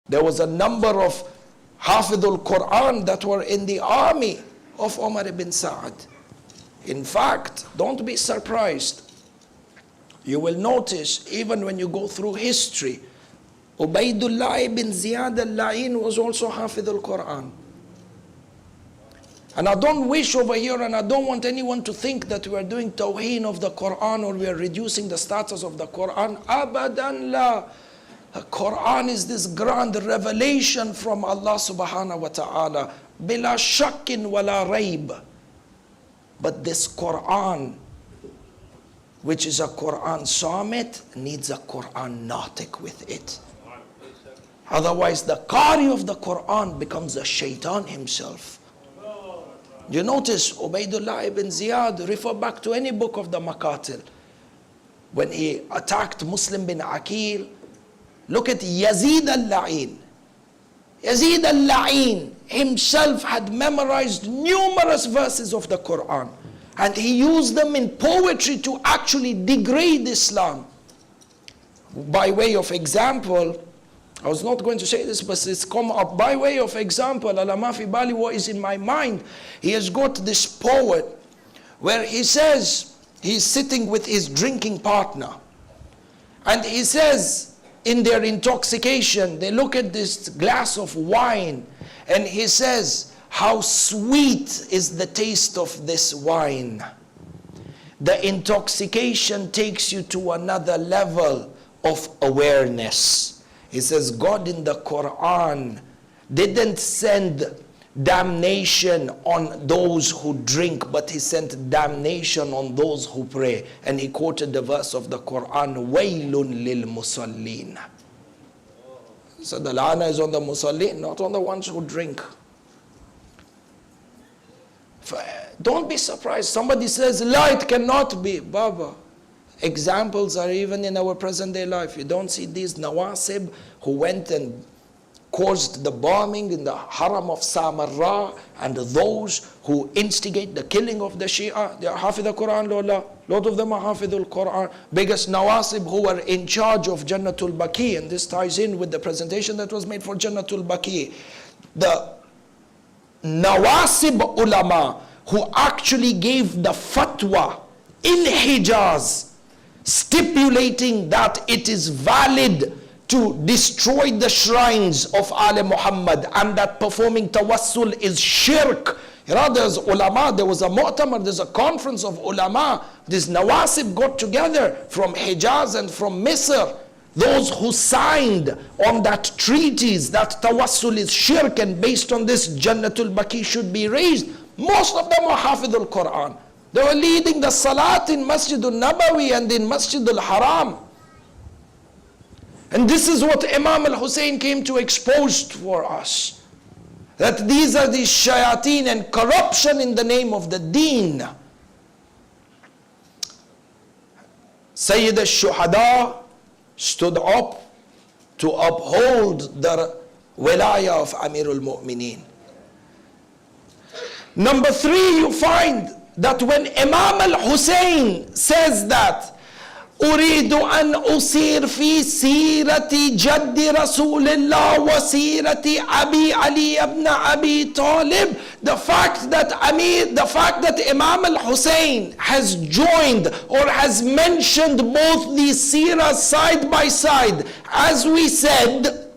There was a number of Hafidul Quran that were in the army of Umar ibn Sa'ad. In fact, don't be surprised. You will notice, even when you go through history, Ubaidullah ibn Ziyad al-La'in was also Hafidul Quran. And I don't wish over here, and I don't want anyone to think that we are doing tawheen of the Quran or we are reducing the status of the Quran. Abadan la. The Quran is this grand revelation from Allah subhanahu wa ta'ala. Bila shakkin wala raib. But this Quran, which is a Quran samit, needs a Quran natik with it. Otherwise the Qari of the Quran becomes a shaitan himself. You notice Ubaidullah ibn Ziyad, refer back to any book of the Maqatil. When he attacked Muslim bin Aqil, look at Yazid al-La'in. Yazid al-La'in himself had memorized numerous verses of the Quran. And he used them in poetry to actually degrade Islam. By way of example, I was not going to say this, but it's come up. By way of example, Alama fi Bali, what is in my mind, he has got this poet where he says, he's sitting with his drinking partner. And he says, in their intoxication, they look at this glass of wine, and he says, how sweet is the taste of this wine. The intoxication takes you to another level of awareness. He says, God in the Quran didn't send damnation on those who drink, but he sent damnation on those who pray. And he quoted the verse of the Quran, Waylun lil musallin. So the lana is on the musallin, not on the ones who drink. Don't be surprised. Somebody says, la, it cannot be. Baba, examples are even in our present day life. You don't see these nawasib who went and caused the bombing in the Haram of Samarra, and those who instigate the killing of the Shia. They are Hafidh al-Quran, Lola. A lot of them are Hafidh al-Quran. Biggest nawasib who were in charge of Jannatul Baqi, and this ties in with the presentation that was made for Jannatul Baqi. The nawasib ulama who actually gave the fatwa in Hijaz, stipulating that it is valid to destroy the shrines of Ali Muhammad and that performing tawassul is shirk. You know, there's ulama, there was a mu'tamar, there's a conference of ulama. These nawasib got together from Hijaz and from Misr. Those who signed on that treatise that tawassul is shirk, and based on this Jannatul Baqi should be raised. Most of them were Hafidhul Quran. They were leading the salat in Masjidul Nabawi and in Masjidul Haram. And this is what Imam al-Husain came to expose for us. That these are the shayateen and corruption in the name of the deen. Sayyid al-Shuhada stood up to uphold the wilaya of Amir al-Mu'mineen. Number 3, you find that when Imam al-Husain says that أريد أن أصير في سيرة جد رسول الله وسيرة أبي علي بن أبي طالب, the fact that Imam al-Husain has joined or has mentioned both these seerahs side by side, as we said,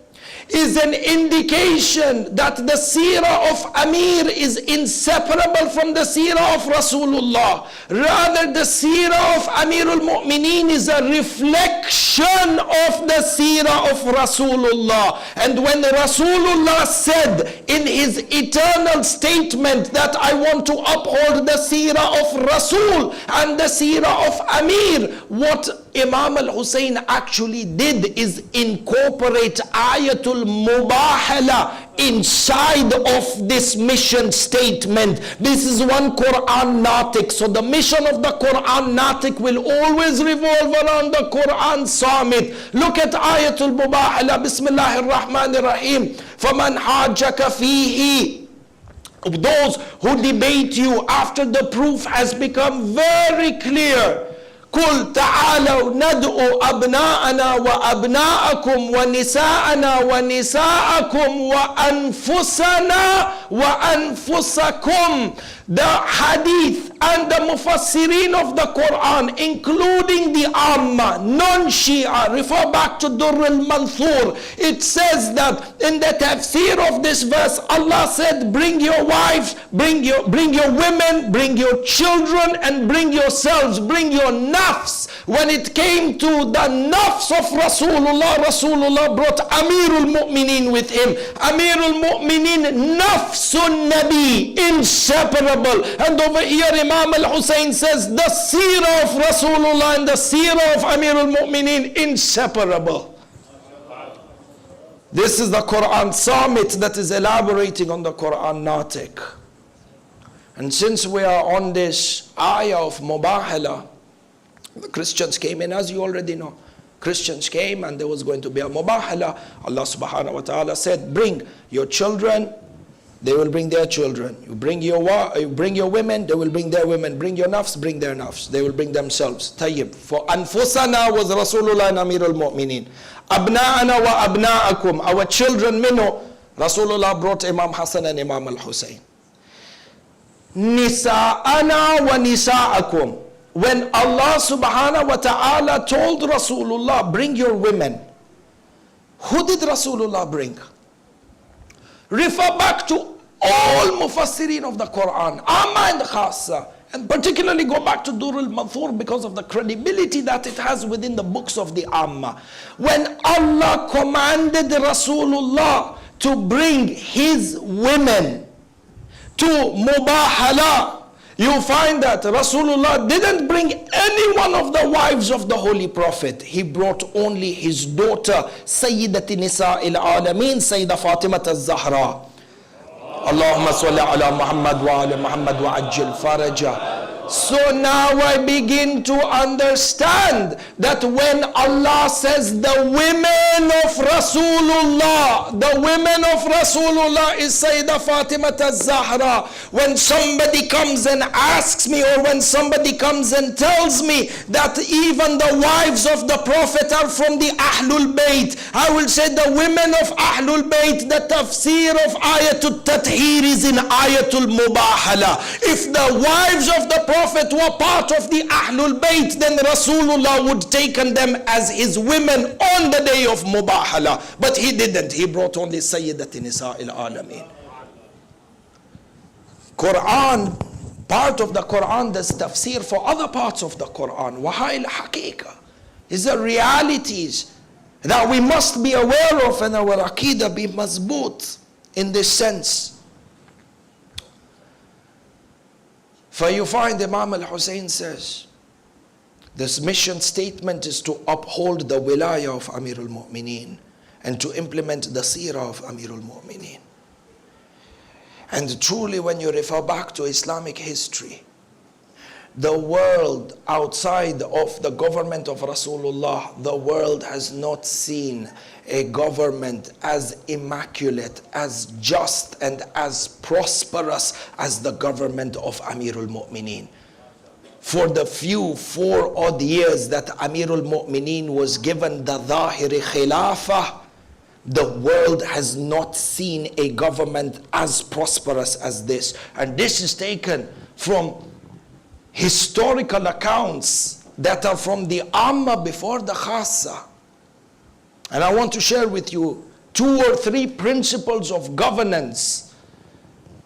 is an indication that the seerah of Amir is inseparable from the seerah of Rasulullah. Rather, the seerah of Amir al-Mu'mineen is a reflection of the seerah of Rasulullah. And when Rasulullah said in his eternal statement that I want to uphold the seerah of Rasul and the seerah of Amir, what Imam al-Husain actually did is incorporate ayatul mubahala inside of this mission statement. This is one Quran natik. So the mission of the Quran natik will always revolve around the Quran summit. Look at ayatul mubahala. Bismillahir Rahmanir Rahim. فَمَنْ حَاجَّكَ فِيهِ, those who debate you after the proof has become very clear. قل تعالوا ندعو أبناءنا وأبناءكم ونساءنا ونساءكم وأنفسنا وأنفسكم. The hadith and the mufassirin of the Quran, including the Amma, non-Shia, refer back to Durr al-Manthur. It says that in the tafsir of this verse, Allah said, bring your wives, bring your women, bring your children, and bring yourselves, bring your nafs. When it came to the nafs of Rasulullah, Rasulullah brought Amir al-Mu'mineen with him. Amir al-Mu'mineen, nafsun Nabi, inseparable. And over here Imam al-Husain says the seerah of Rasulullah and the seerah of Amir al-Mu'mineen, inseparable. This is the Quran summit that is elaborating on the Quran Natik. And since we are on this ayah of Mubahala, the Christians came in, as you already know. Christians came and there was going to be a Mubahala. Allah subhanahu wa ta'ala said, bring your children, they will bring their children. You bring your women, they will bring their women. Bring your nafs, bring their nafs. They will bring themselves. Tayyib. For anfusana was Rasulullah and Amir al-Mu'mineen. Abna'ana wa abna'akum. Our children minhu. Rasulullah brought Imam Hasan and Imam al-Husain. Nisa'ana wa nisa'akum. When Allah subhanahu wa ta'ala told Rasulullah, bring your women, who did Rasulullah bring? Refer back to all mufassirin of the Quran, Amma and Khassa, and particularly go back to Durr al-Manthur because of the credibility that it has within the books of the Amma. When Allah commanded Rasulullah to bring his women to Mubahala, you find that Rasulullah didn't bring any one of the wives of the Holy Prophet. He brought only his daughter, Sayyidati Nisa'il Alameen, Sayyidah Fatimat al-Zahra. Allahumma salli ala Muhammad wa ala Muhammad wa ajil faraja. So now I begin to understand that when Allah says the women of Rasulullah, the women of Rasulullah is Sayyidah Fatima al-Zahra. When somebody comes and asks me, or when somebody comes and tells me that even the wives of the Prophet are from the Ahlul Bayt, I will say the women of Ahlul Bayt, the tafsir of Ayatul Tathir is in Ayatul Mubahala. If the wives of the Prophet were part of the Ahlul Bayt, then Rasulullah would taken them as his women on the day of Mubahala. But he didn't. He brought only Sayyidati Nisa'il Alameen. Quran, part of the Quran, there's tafsir for other parts of the Quran. Wahai al-Haqiqa is the realities that we must be aware of, and our Aqidah be mazboot in this sense. For you find Imam al-Husain says, this mission statement is to uphold the wilayah of Amir al-Mu'mineen and to implement the seerah of Amir al-Mu'mineen. And truly, when you refer back to Islamic history, the world outside of the government of Rasulullah, the world has not seen a government as immaculate, as just, and as prosperous as the government of Amir al-Mu'mineen. For the few 4 odd years that Amir al-Mu'mineen was given the Zahiri Khilafah, the world has not seen a government as prosperous as this. And this is taken from historical accounts that are from the Amma before the Khassa. And I want to share with you 2 or 3 principles of governance.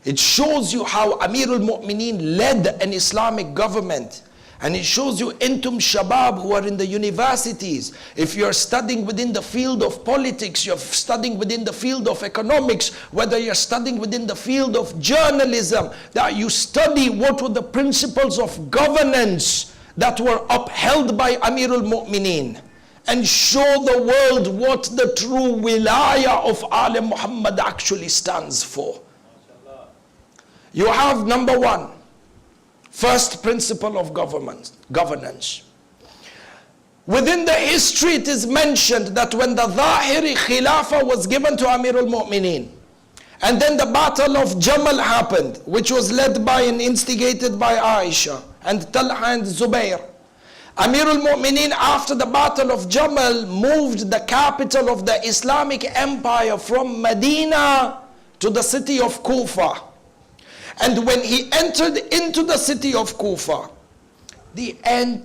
It shows you how Amir al-Mu'mineen led an Islamic government. And it shows you Intum Shabab who are in the universities. If you're studying within the field of politics, you're studying within the field of economics, whether you're studying within the field of journalism, that you study what were the principles of governance that were upheld by Amir al-Mu'mineen. And show the world what the true wilayah of Ali Muhammad actually stands for. You have number 1, first principle of governance. Within the history it is mentioned that when the Zahiri Khilafah was given to Amir al-Mu'mineen, and then the battle of Jamal happened, which was led by and instigated by Aisha and Talha and Zubair. Amir al-Mu'mineen, after the Battle of Jamal, moved the capital of the Islamic Empire from Medina to the city of Kufa. And when he entered into the city of Kufa, the entire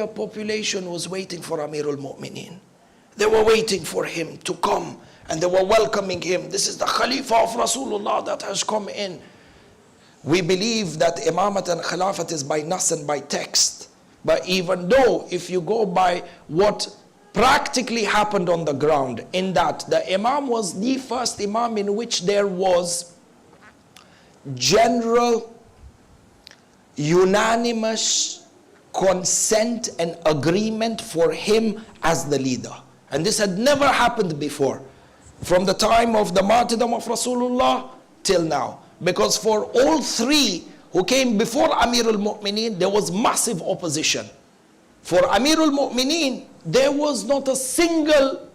population was waiting for Amir al-Mu'mineen. They were waiting for him to come, and they were welcoming him. This is the Khalifa of Rasulullah that has come in. We believe that Imamat and Khilafat is by nas and by text. But even though, if you go by what practically happened on the ground, in that the Imam was the first Imam in which there was general, unanimous consent and agreement for him as the leader. And this had never happened before, from the time of the martyrdom of Rasulullah till now. Because for all three who came before Amir al-Mu'mineen, there was massive opposition. For Amir al-Mu'mineen, there was not a single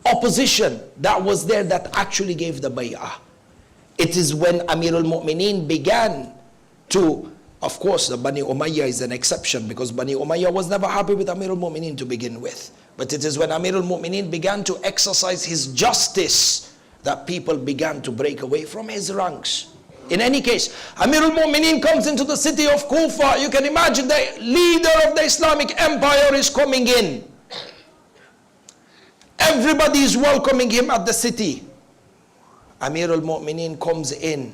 opposition that was there that actually gave the bay'ah. It is when Amir al-Mu'mineen began to, of course, the Bani Umayyah is an exception, because Bani Umayyah was never happy with Amir al-Mu'mineen to begin with. But it is when Amir al-Mu'mineen began to exercise his justice that people began to break away from his ranks. In any case, Amir al-Mu'mineen comes into the city of Kufa. You can imagine the leader of the Islamic Empire is coming in. Everybody is welcoming him at the city. Amir al-Mu'mineen comes in,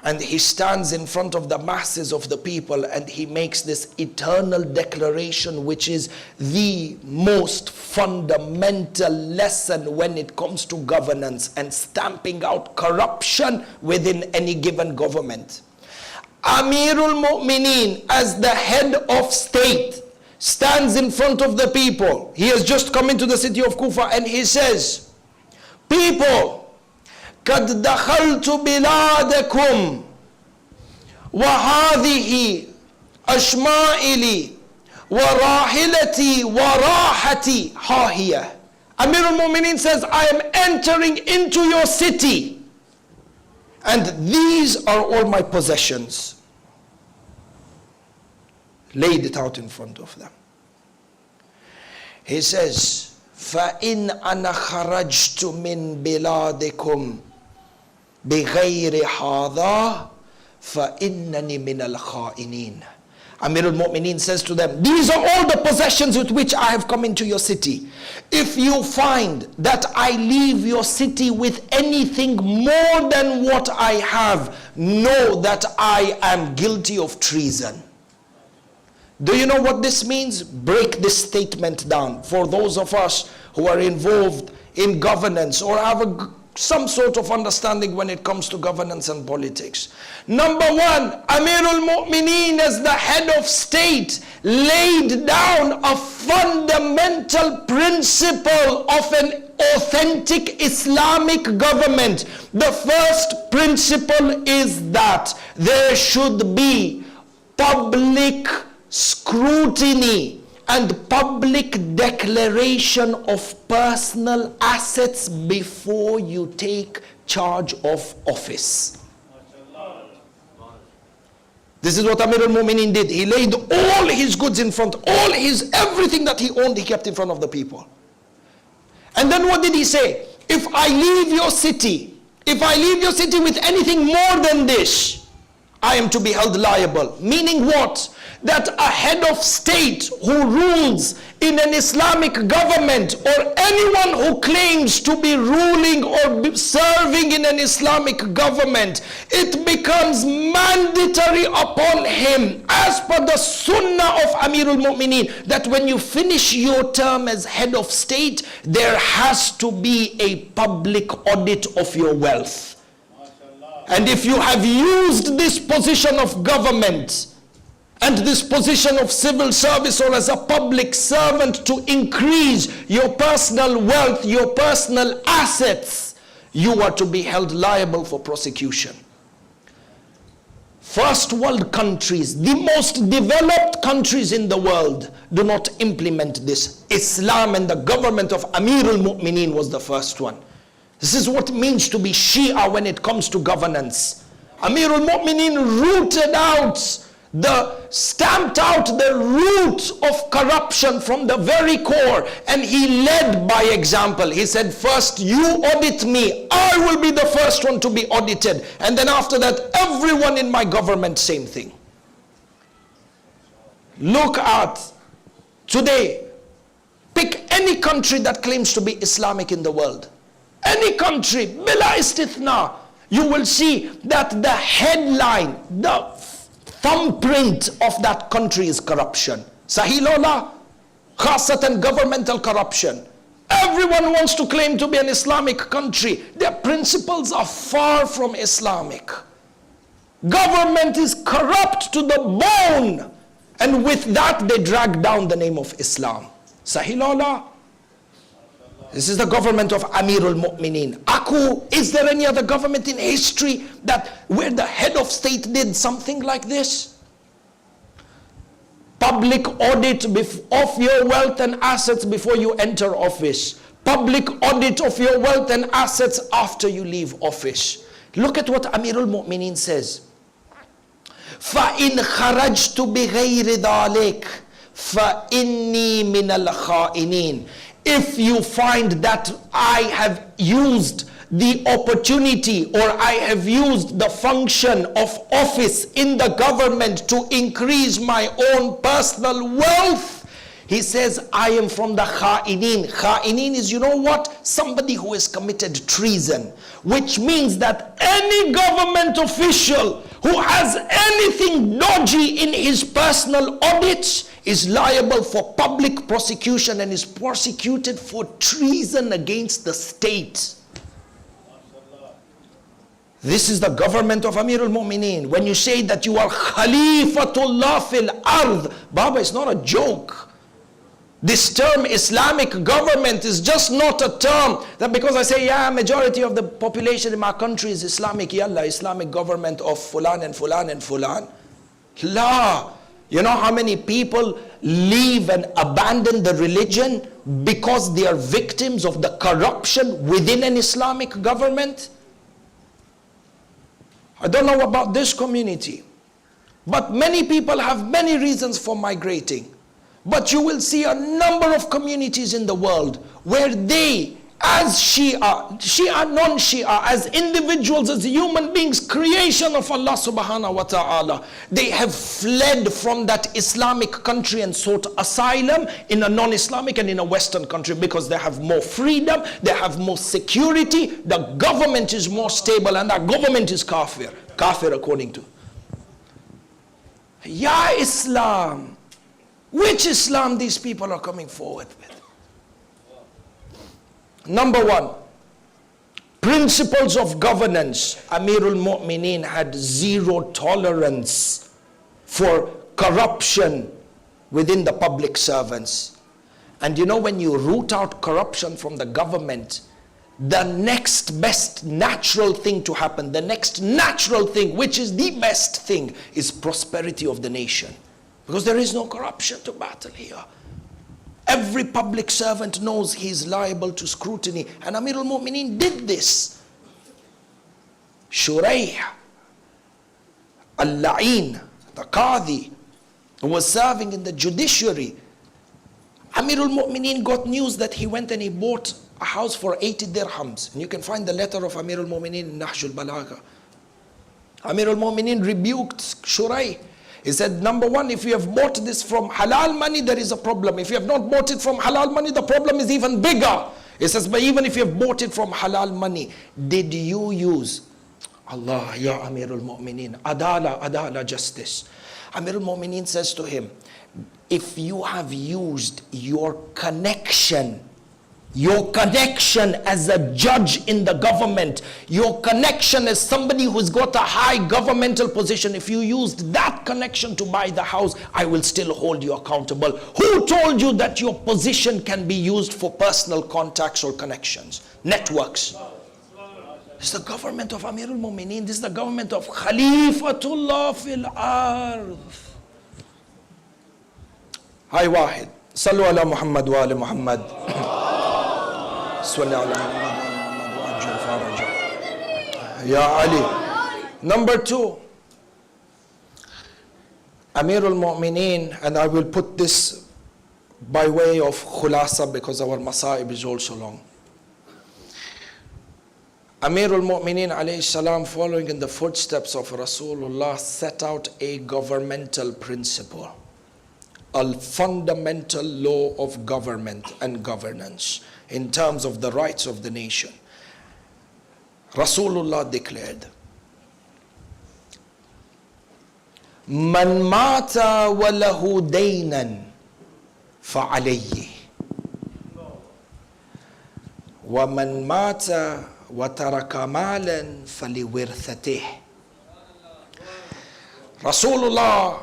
and he stands in front of the masses of the people, and he makes this eternal declaration, which is the most fundamental lesson when it comes to governance and stamping out corruption within any given government. Amir al-Mu'mineen, as the head of state, stands in front of the people. He has just come into the city of Kufa, and he says, "People, قد دخلت بلادكم وهذه أشمائلي وراحلتي وراحتي ها هي." Amir al-Mu'mineen says, I am entering into your city, and these are all my possessions. Laid it out in front of them. He says, فَإِنْ أَنَا خَرَجْتُ مِنْ بِلَادِكُمْ بِغَيْرِ هَذَا فَإِنَّنِي مِنَ الْخَائِنِينَ. Amir al-Mu'mineen says to them, these are all the possessions with which I have come into your city. If you find that I leave your city with anything more than what I have, know that I am guilty of treason. Do you know what this means? Break this statement down for those of us who are involved in governance or have some sort of understanding when it comes to governance and politics. Number one, Amir al-Mu'mineen, as the head of state, laid down a fundamental principle of an authentic Islamic government. The first principle is that there should be public scrutiny and public declaration of personal assets before you take charge of office. This is what Amir al-Mu'mineen did. He laid all his goods in front, everything that he owned, he kept in front of the people. And then what did he say? If I leave your city with anything more than this, I am to be held liable. Meaning what? That a head of state who rules in an Islamic government, or anyone who claims to be ruling or serving in an Islamic government, it becomes mandatory upon him, as per the sunnah of Amir al-Mu'mineen, that when you finish your term as head of state, there has to be a public audit of your wealth. And if you have used this position of government and this position of civil service or as a public servant to increase your personal wealth, your personal assets, you are to be held liable for prosecution. First world countries, the most developed countries in the world, do not implement this. Islam and the government of Amir al-Mu'mineen was the first one. This is what it means to be Shia when it comes to governance. Amir al-Mu'mineen rooted out stamped out the root of corruption from the very core, and he led by example. He said, first you audit me, I will be the first one to be audited, and then after that everyone in my government, same thing. Look at today, pick any country that claims to be Islamic in the world, any country, bila istithna, you will see that the headline, the thumbprint of that country is corruption. Sahilola, khasatan governmental corruption. Everyone wants to claim to be an Islamic country. Their principles are far from Islamic. Government is corrupt to the bone. And with that they drag down the name of Islam. Sahilola. This is the government of Amir al-Mu'mineen. Aku, is there any other government in history where the head of state did something like this? Public audit of your wealth and assets before you enter office. Public audit of your wealth and assets after you leave office. Look at what Amir al-Mu'mineen says. فَإِنْ خَرَجْتُ بِغَيْرِ ذَلِكَ فَإِنِّي مِنَ الْخَائِنِينَ. If you find that I have used the opportunity or I have used the function of office in the government to increase my own personal wealth, he says, I am from the kha'inin. Kha'inin is, you know what? Somebody who has committed treason. Which means that any government official who has anything dodgy in his personal audits is liable for public prosecution and is prosecuted for treason against the state. This is the government of Amir al-Mu'mineen. When you say that you are Khalifatullah fil ard, Baba, it's not a joke. This term Islamic government is just not a term that because I say, yeah, majority of the population in my country is Islamic, yalla, Islamic government of Fulan and Fulan and Fulan. La. You know how many people leave and abandon the religion because they are victims of the corruption within an Islamic government? I don't know about this community, but many people have many reasons for migrating. But you will see a number of communities in the world where they, as Shia, non-Shia, as individuals, as human beings, creation of Allah subhanahu wa ta'ala, they have fled from that Islamic country and sought asylum in a non-Islamic and in a Western country because they have more freedom, they have more security, the government is more stable, and that government is kafir. Kafir according to. Ya Islam. Which Islam these people are coming forward with? Number one, principles of governance. Amir al-Mu'mineen had zero tolerance for corruption within the public servants. And you know, when you root out corruption from the government, the next best natural thing to happen, the next natural thing, which is the best thing, is prosperity of the nation. Because there is no corruption to battle here. Every public servant knows he is liable to scrutiny. And Amir al-Mu'mineen did this. Shurayh al-La'in, the Qadi, who was serving in the judiciary. Amir al-Mu'mineen got news that he went and he bought a house for 80 dirhams. And you can find the letter of Amir al-Mu'mineen in Nahj al-Balagha. Amir al-Mu'mineen rebuked Shurayh. He said, number one, if you have bought this from halal money, there is a problem. If you have not bought it from halal money, the problem is even bigger. He says, but even if you have bought it from halal money, did you use Allah, ya Amir al-Mu'mineen, adala, justice. Amir al-Mu'mineen says to him, if you have used your connection as a judge in the government, your connection as somebody who's got a high governmental position, if you used that connection to buy the house, I will still hold you accountable. Who told you that your position can be used for personal contacts or connections, networks? This is the government of Amir al-Mu'mineen. This is the government of Khalifatullah fil ard. Hi Wahid. Sallu ala Muhammad wa ala Muhammad. Ya Ali. Number two, Amir al-Mu'mineen, and I will put this by way of khulasa because our Masaab is also long. Amir al-Mu'mineen alayhi salam, following in the footsteps of Rasulullah, set out a governmental principle, a fundamental law of government and governance in terms of the rights of the nation. Rasulullah declared, Man mata wa lahu daynan fa alayhi wa man mata wa taraka malan fa liwirthatih. Rasulullah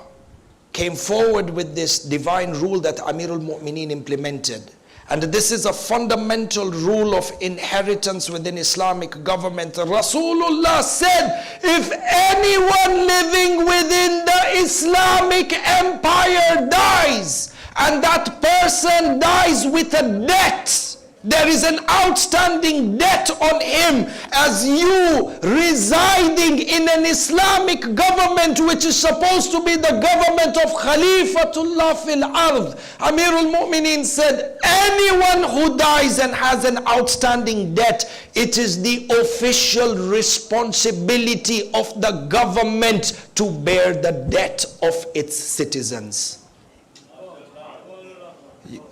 came forward with this divine rule that Amir al-Mu'mineen implemented. And this is a fundamental rule of inheritance within Islamic government. Rasulullah said, if anyone living within the Islamic empire dies, and that person dies with a debt, there is an outstanding debt on him, as you residing in an Islamic government which is supposed to be the government of Khalifatullah fil Ard. Amir al-Mu'mineen said, anyone who dies and has an outstanding debt, it is the official responsibility of the government to bear the debt of its citizens.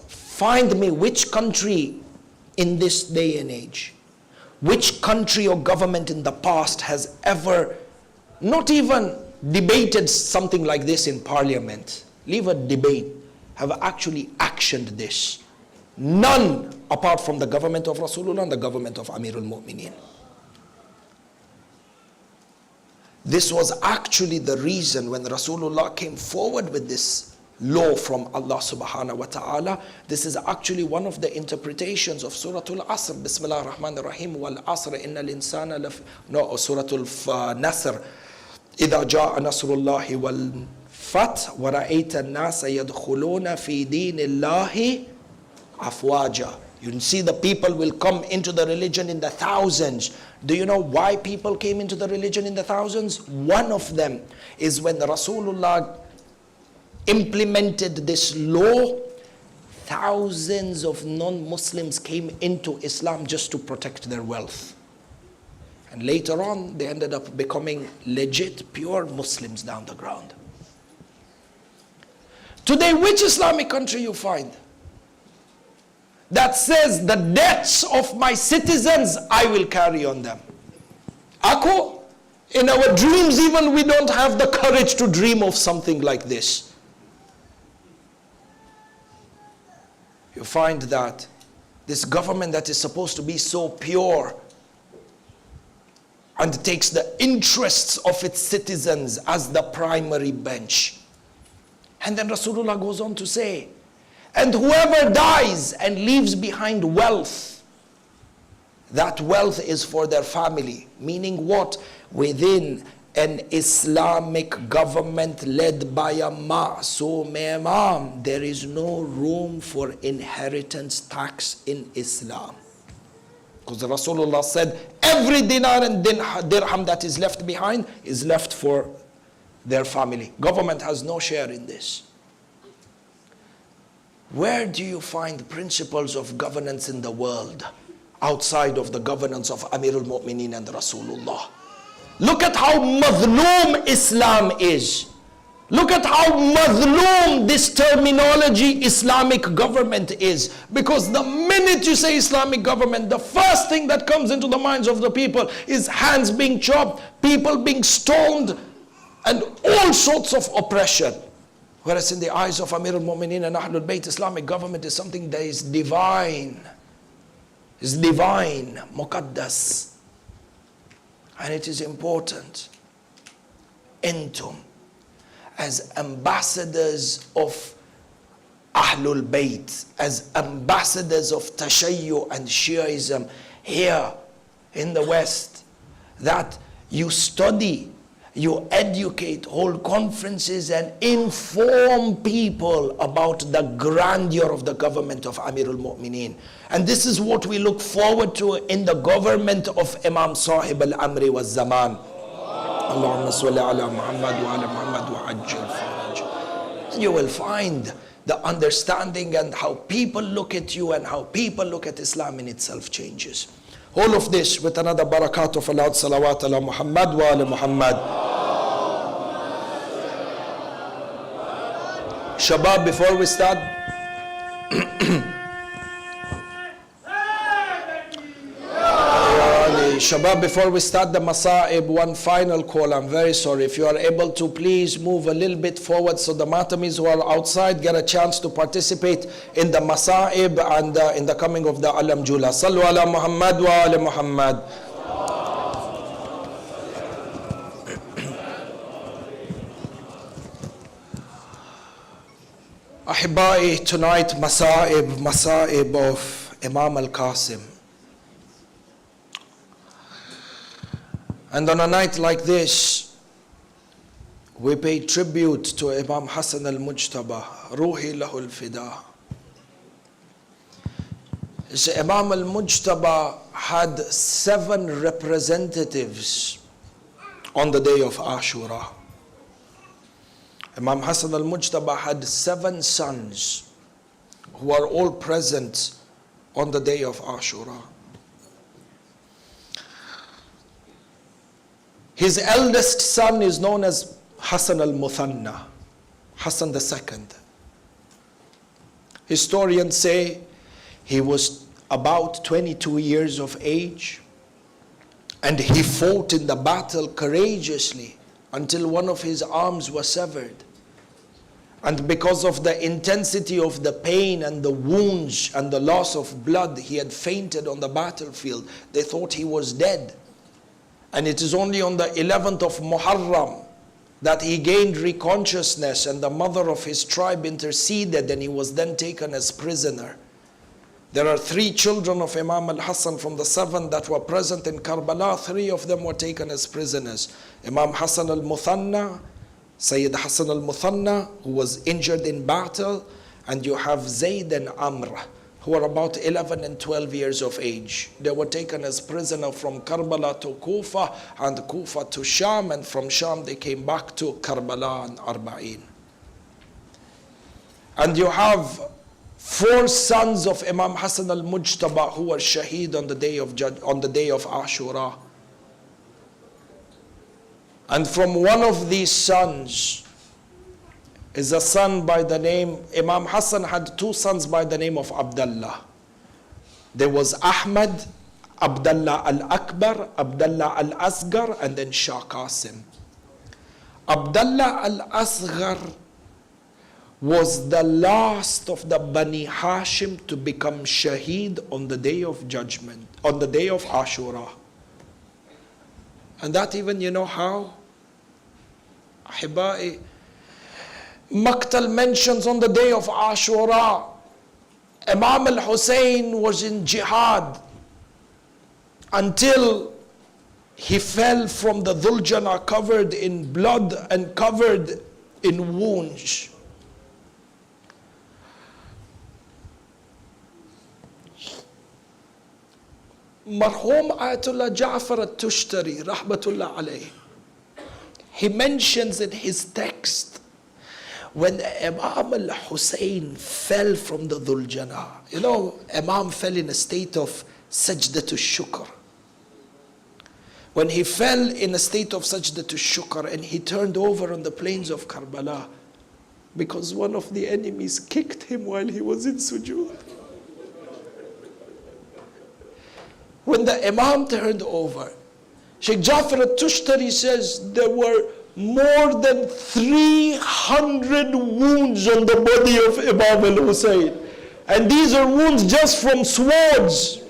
Find me which country in this day and age, which country or government in the past has ever not even debated something like this in parliament, leave a debate, have actually actioned this? None apart from the government of Rasulullah and the government of Amir al-Mu'mineen. This was actually the reason when Rasulullah came forward with this law from Allah subhanahu wa ta'ala. This is actually one of the interpretations of Surah Al-Asr. Bismillah ar-Rahman ar-Rahim. Wal Asr inna al-insana Surah Al-Nasr. إِذَا جَاءَ نَصْرُ اللَّهِ وَالْفَتْحُ وَرَأَيْتَ النَّاسَ يَدْخُلُونَ فِي دِينِ اللَّهِ أَفْوَاجًا. You can see the people will come into the religion in the thousands. Do you know why people came into the religion in the thousands? One of them is when Rasulullah implemented this law, thousands of non-Muslims came into Islam just to protect their wealth. And later on, they ended up becoming legit, pure Muslims down the ground. Today, which Islamic country you find that says the debts of my citizens, I will carry on them? Ako, in our dreams even, we don't have the courage to dream of something like this. You find that this government that is supposed to be so pure and takes the interests of its citizens as the primary bench. And then Rasulullah goes on to say, and whoever dies and leaves behind wealth, that wealth is for their family. Meaning what? Within an Islamic government led by a Ma'soom Imam, there is no room for inheritance tax in Islam. Because Rasulullah said, every dinar and dirham that is left behind is left for their family. Government has no share in this. Where do you find principles of governance in the world outside of the governance of Amir al-Mu'mineen and Rasulullah? Look at how madhloom Islam is. Look at how madhloom this terminology Islamic government is. Because the minute you say Islamic government, the first thing that comes into the minds of the people is hands being chopped, people being stoned, and all sorts of oppression. Whereas in the eyes of Amir al-Mu'mineen and Ahlul Bayt, Islamic government is something that is divine. Is divine, muqaddas. And it is important. Entum, as ambassadors of Ahlul Bayt, as ambassadors of Tashayyu and Shiaism here in the West, that you study, you educate, hold conferences and inform people about the grandeur of the government of Amir al-Mu'mineen. And this is what we look forward to in the government of Imam Sahib al-Amri wa Zaman. Allahumma salli ala Muhammad wa ala Muhammad wa ajjal faraj. And you will find the understanding and how people look at you and how people look at Islam in itself changes. All of this with another barakat of Allah, salawat ala Muhammad wa ala Muhammad. Shabab, before we start, Shabab, before we start the Masaab, one final call. I'm very sorry. If you are able to, please move a little bit forward so the Matamis who are outside get a chance to participate in the Masaab and in the coming of the Alam Jula. Sallu ala Muhammad wa ala Muhammad. Ahibai, tonight Masaab of Imam al-Qasim. And on a night like this, we pay tribute to Imam Hasan al-Mujtaba, Ruhi lahul fida. Imam al-Mujtaba had 7 representatives on the day of Ashura. Imam Hasan al-Mujtaba had 7 sons who are all present on the day of Ashura. His eldest son is known as Hasan al-Muthanna, Hasan II. Historians say he was about 22 years of age, and he fought in the battle courageously until one of his arms was severed. And because of the intensity of the pain and the wounds and the loss of blood, he had fainted on the battlefield. They thought he was dead. And it is only on the 11th of Muharram that he gained reconsciousness, and the mother of his tribe interceded, and he was then taken as prisoner. There are 3 children of Imam al-Hasan from the 7 that were present in Karbala. 3 of them were taken as prisoners. Imam Hasan al-Muthanna, Sayyid Hasan al-Muthanna, who was injured in battle, and you have Zayd and Amr, who are about 11 and 12 years of age. They were taken as prisoner from Karbala to Kufa, and Kufa to Sham, and from Sham they came back to Karbala and Arba'in. And you have 4 sons of Imam Hasan al-Mujtaba who were shaheed on the day of Ashura. And from one of these sons is a son by the name, Imam Hasan had 2 sons by the name of Abdullah. There was Ahmad, Abdullah al-Akbar, Abdullah al-Asghar, and then Shah Qasim. Abdullah al-Asghar was the last of the Bani Hashim to become shaheed on the day of judgment, on the day of Ashura. And that even, you know how? Ahibai, Maqtal mentions on the day of Ashura, Imam al-Husain was in jihad until he fell from the Dhuljana, covered in blood and covered in wounds. Marhum Ayatollah Ja'far al-Tushtari, rahmatullah alayh, he mentions in his text, when Imam al-Husain fell from the Dhuljana, you know, Imam fell in a state of sajdatul shukr. When he fell in a state of sajdatul shukr and he turned over on the plains of Karbala, because one of the enemies kicked him while he was in sujood. When the Imam turned over, Sheikh Ja'far al-Tushtari says there were more than 300 wounds on the body of Imam al-Husayn. And these are wounds just from swords.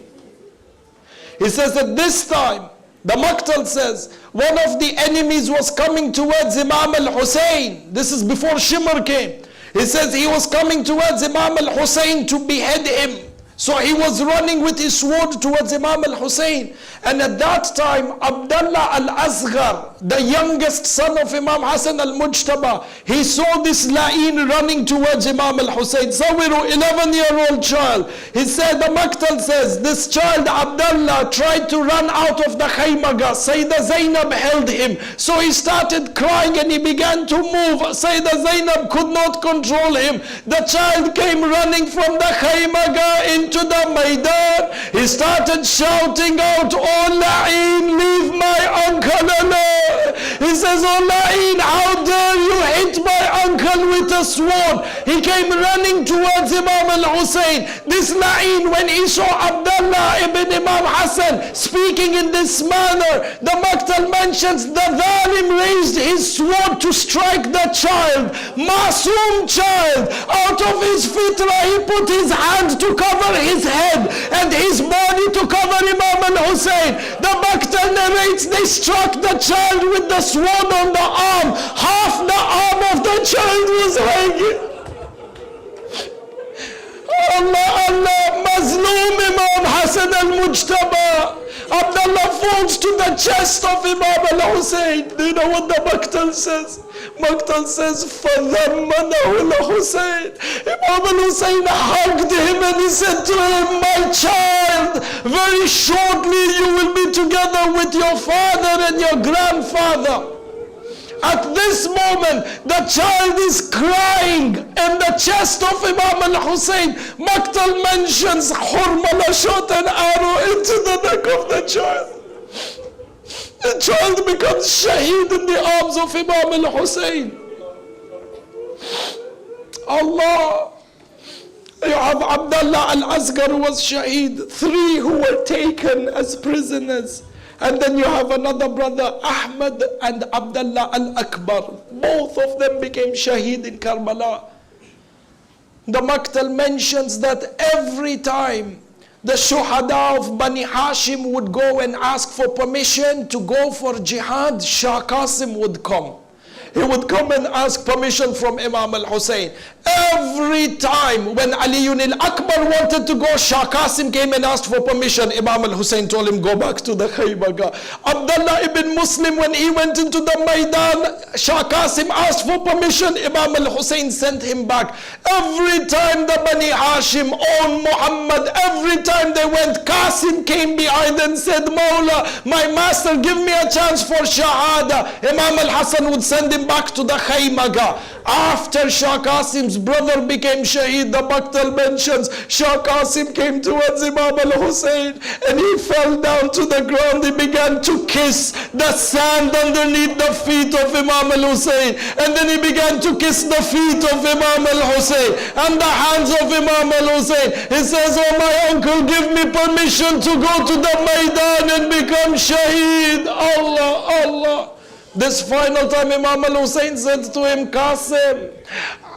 He says that this time, the Maqtal says, one of the enemies was coming towards Imam al-Husayn. This is before Shimr came. He says he was coming towards Imam al-Husayn to behead him. So he was running with his sword towards Imam al-Hussein. And at that time, Abdullah al-Asghar, the youngest son of Imam Hasan al-Mujtaba, he saw this la'in running towards Imam al-Hussein. Sawiru, 11-year-old child. He said, the Maktal says, this child Abdullah tried to run out of the khaymaga. Sayyidah Zainab held him. So he started crying and he began to move. Sayyidah Zainab could not control him. The child came running from the khaymaga into the Maidan. He started shouting out, "Oh La'in, leave my uncle alone." He says, "Oh La'in, how dare you hit my uncle with a sword?" He came running towards Imam al-Hussein. This La'in, when he saw Abdullah ibn Imam Hasan speaking in this manner, the Maktal mentions the Dhalim raised his sword to strike the child, Masoom child. Out of his fitra, he put his hand to cover his head and his body to cover Imam al-Hussein. The Maktal narrates they struck the child with the sword on the arm. Half the arm of the child was hanging. Allah, Allah, Mazloom Imam Hasan al-Mujtaba. Abdullah falls to the chest of Imam al-Hussein. Do you know what the Maktal says? Maktal says, فَذَمَّنَهُ الْحُسَيْنِ. Imam al-Hussein hugged him and he said to him, "My child, very shortly you will be together with your father and your grandfather." At this moment, the child is crying in the chest of Imam al-Hussein. Maktal mentions Hurmala shot an arrow into the neck of the child. The child becomes shaheed in the arms of Imam al-Hussein. Allah. You have Abdullah al-Asghar who was shaheed. 3 who were taken as prisoners. And then you have another brother, Ahmad and Abdullah al-Akbar. Both of them became shaheed in Karbala. The Maktal mentions that every time the shuhada of Bani Hashim would go and ask for permission to go for jihad, Shah Qasim would come. He would come and ask permission from Imam al-Hussein. Every time when Aliyun al-Akbar wanted to go, Shah Qasim came and asked for permission. Imam al-Hussein told him, "Go back to the Khaybaga." Abdullah ibn Muslim, when he went into the Maidan, Shah Qasim asked for permission. Imam al-Hussein sent him back. Every time the Bani Hashim owned Muhammad, every time they went, Qasim came behind and said, "Mawla, my master, give me a chance for Shahada." Imam al-Hasan would send him back to the Khaymaga. After Shah Qasim's brother became shaheed, the Maktal mentions Shah Qasim came towards Imam al-Hussein and he fell down to the ground. He began to kiss the sand underneath the feet of Imam al-Hussein, and then he began to kiss the feet of Imam al-Hussein and the hands of Imam al-Hussein. He says, "Oh my uncle, give me permission to go to the Maidan and become shaheed." Allah, Allah. This final time Imam al-Hussein said to him, "Qasim,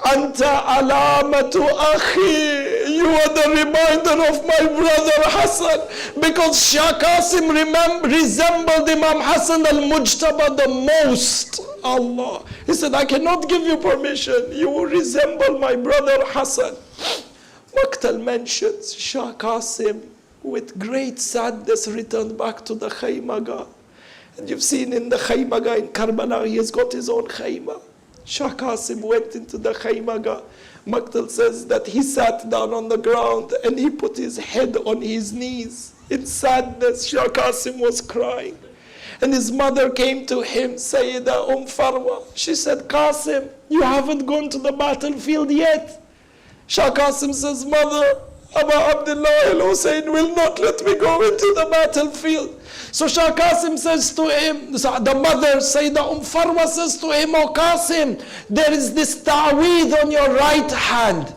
Anta alamatu akhi, you are the reminder of my brother Hassan." Because Shah Qasim resembled Imam Hasan al-Mujtaba the most. Allah. He said, "I cannot give you permission. You resemble my brother Hassan." Maktal mentions Shah Qasim with great sadness returned back to the Khaymaga. And you've seen in the Khaymaga in Karbala, he has got his own Khayma. Shah Qasim went into the Khaymaga. Maktal says that he sat down on the ground and he put his head on his knees. In sadness, Shah Qasim was crying. And his mother came to him, Sayyidah Farwa. She said, "Qasim, you haven't gone to the battlefield yet." Shah Qasim says, "Mother, Abu Abdullah al-Hussein will not let me go into the battlefield." So Shah Qasim says to him, the mother, Sayyidah Farwa says to him, "Oh Qasim, there is this ta'weed on your right hand.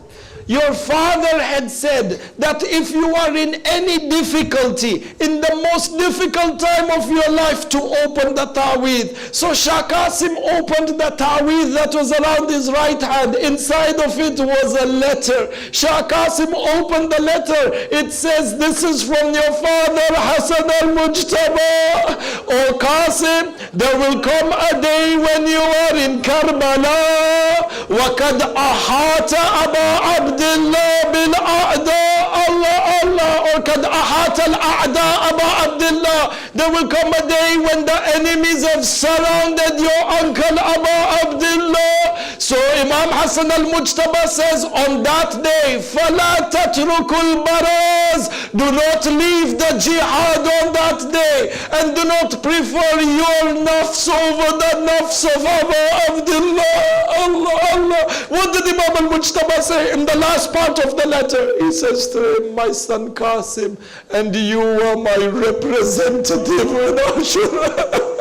Your father had said that if you are in any difficulty, in the most difficult time of your life, to open the ta'weed." So Shah Qasim opened the ta'weed that was around his right hand. Inside of it was a letter. Shah Qasim opened the letter. It says, "This is from your father Hasan al-Mujtaba. Oh Qasim, there will come a day when you are in Karbala. وَقَدْ أَحَاطَ أَبَا عَبْدِ اللَّهِ بِالْأَعْدَاءِ Allah, Allah. Or kad ahata al-a'da Aba Abdullah. There will come a day when the enemies have surrounded your uncle Aba Abdullah. So Imam Hasan al-Mujtaba says on that day, فَلَا تَتْرُكُوا الْبَرَازِ. Do not leave the jihad on that day, and do not prefer your nafs over the nafs of Aba Abdullah. Allah, Allah. What did Imam al-Mujtaba say in the last part of the letter? He says to him, my son Qasim, and you are my representative in Ashra.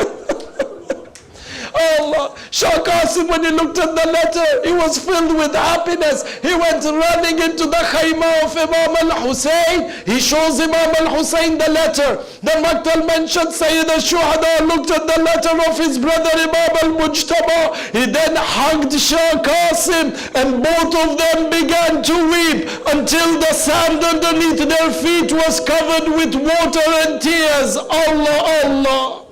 Allah. Shah Qasim, when he looked at the letter, he was filled with happiness. He went running into the khayma of Imam al-Husayn. He shows Imam al-Husayn the letter. The Maktal mentioned Sayyid al-Shuhada looked at the letter of his brother Imam al-Mujtaba. He then hugged Shah Qasim, and both of them began to weep until the sand underneath their feet was covered with water and tears. Allah, Allah.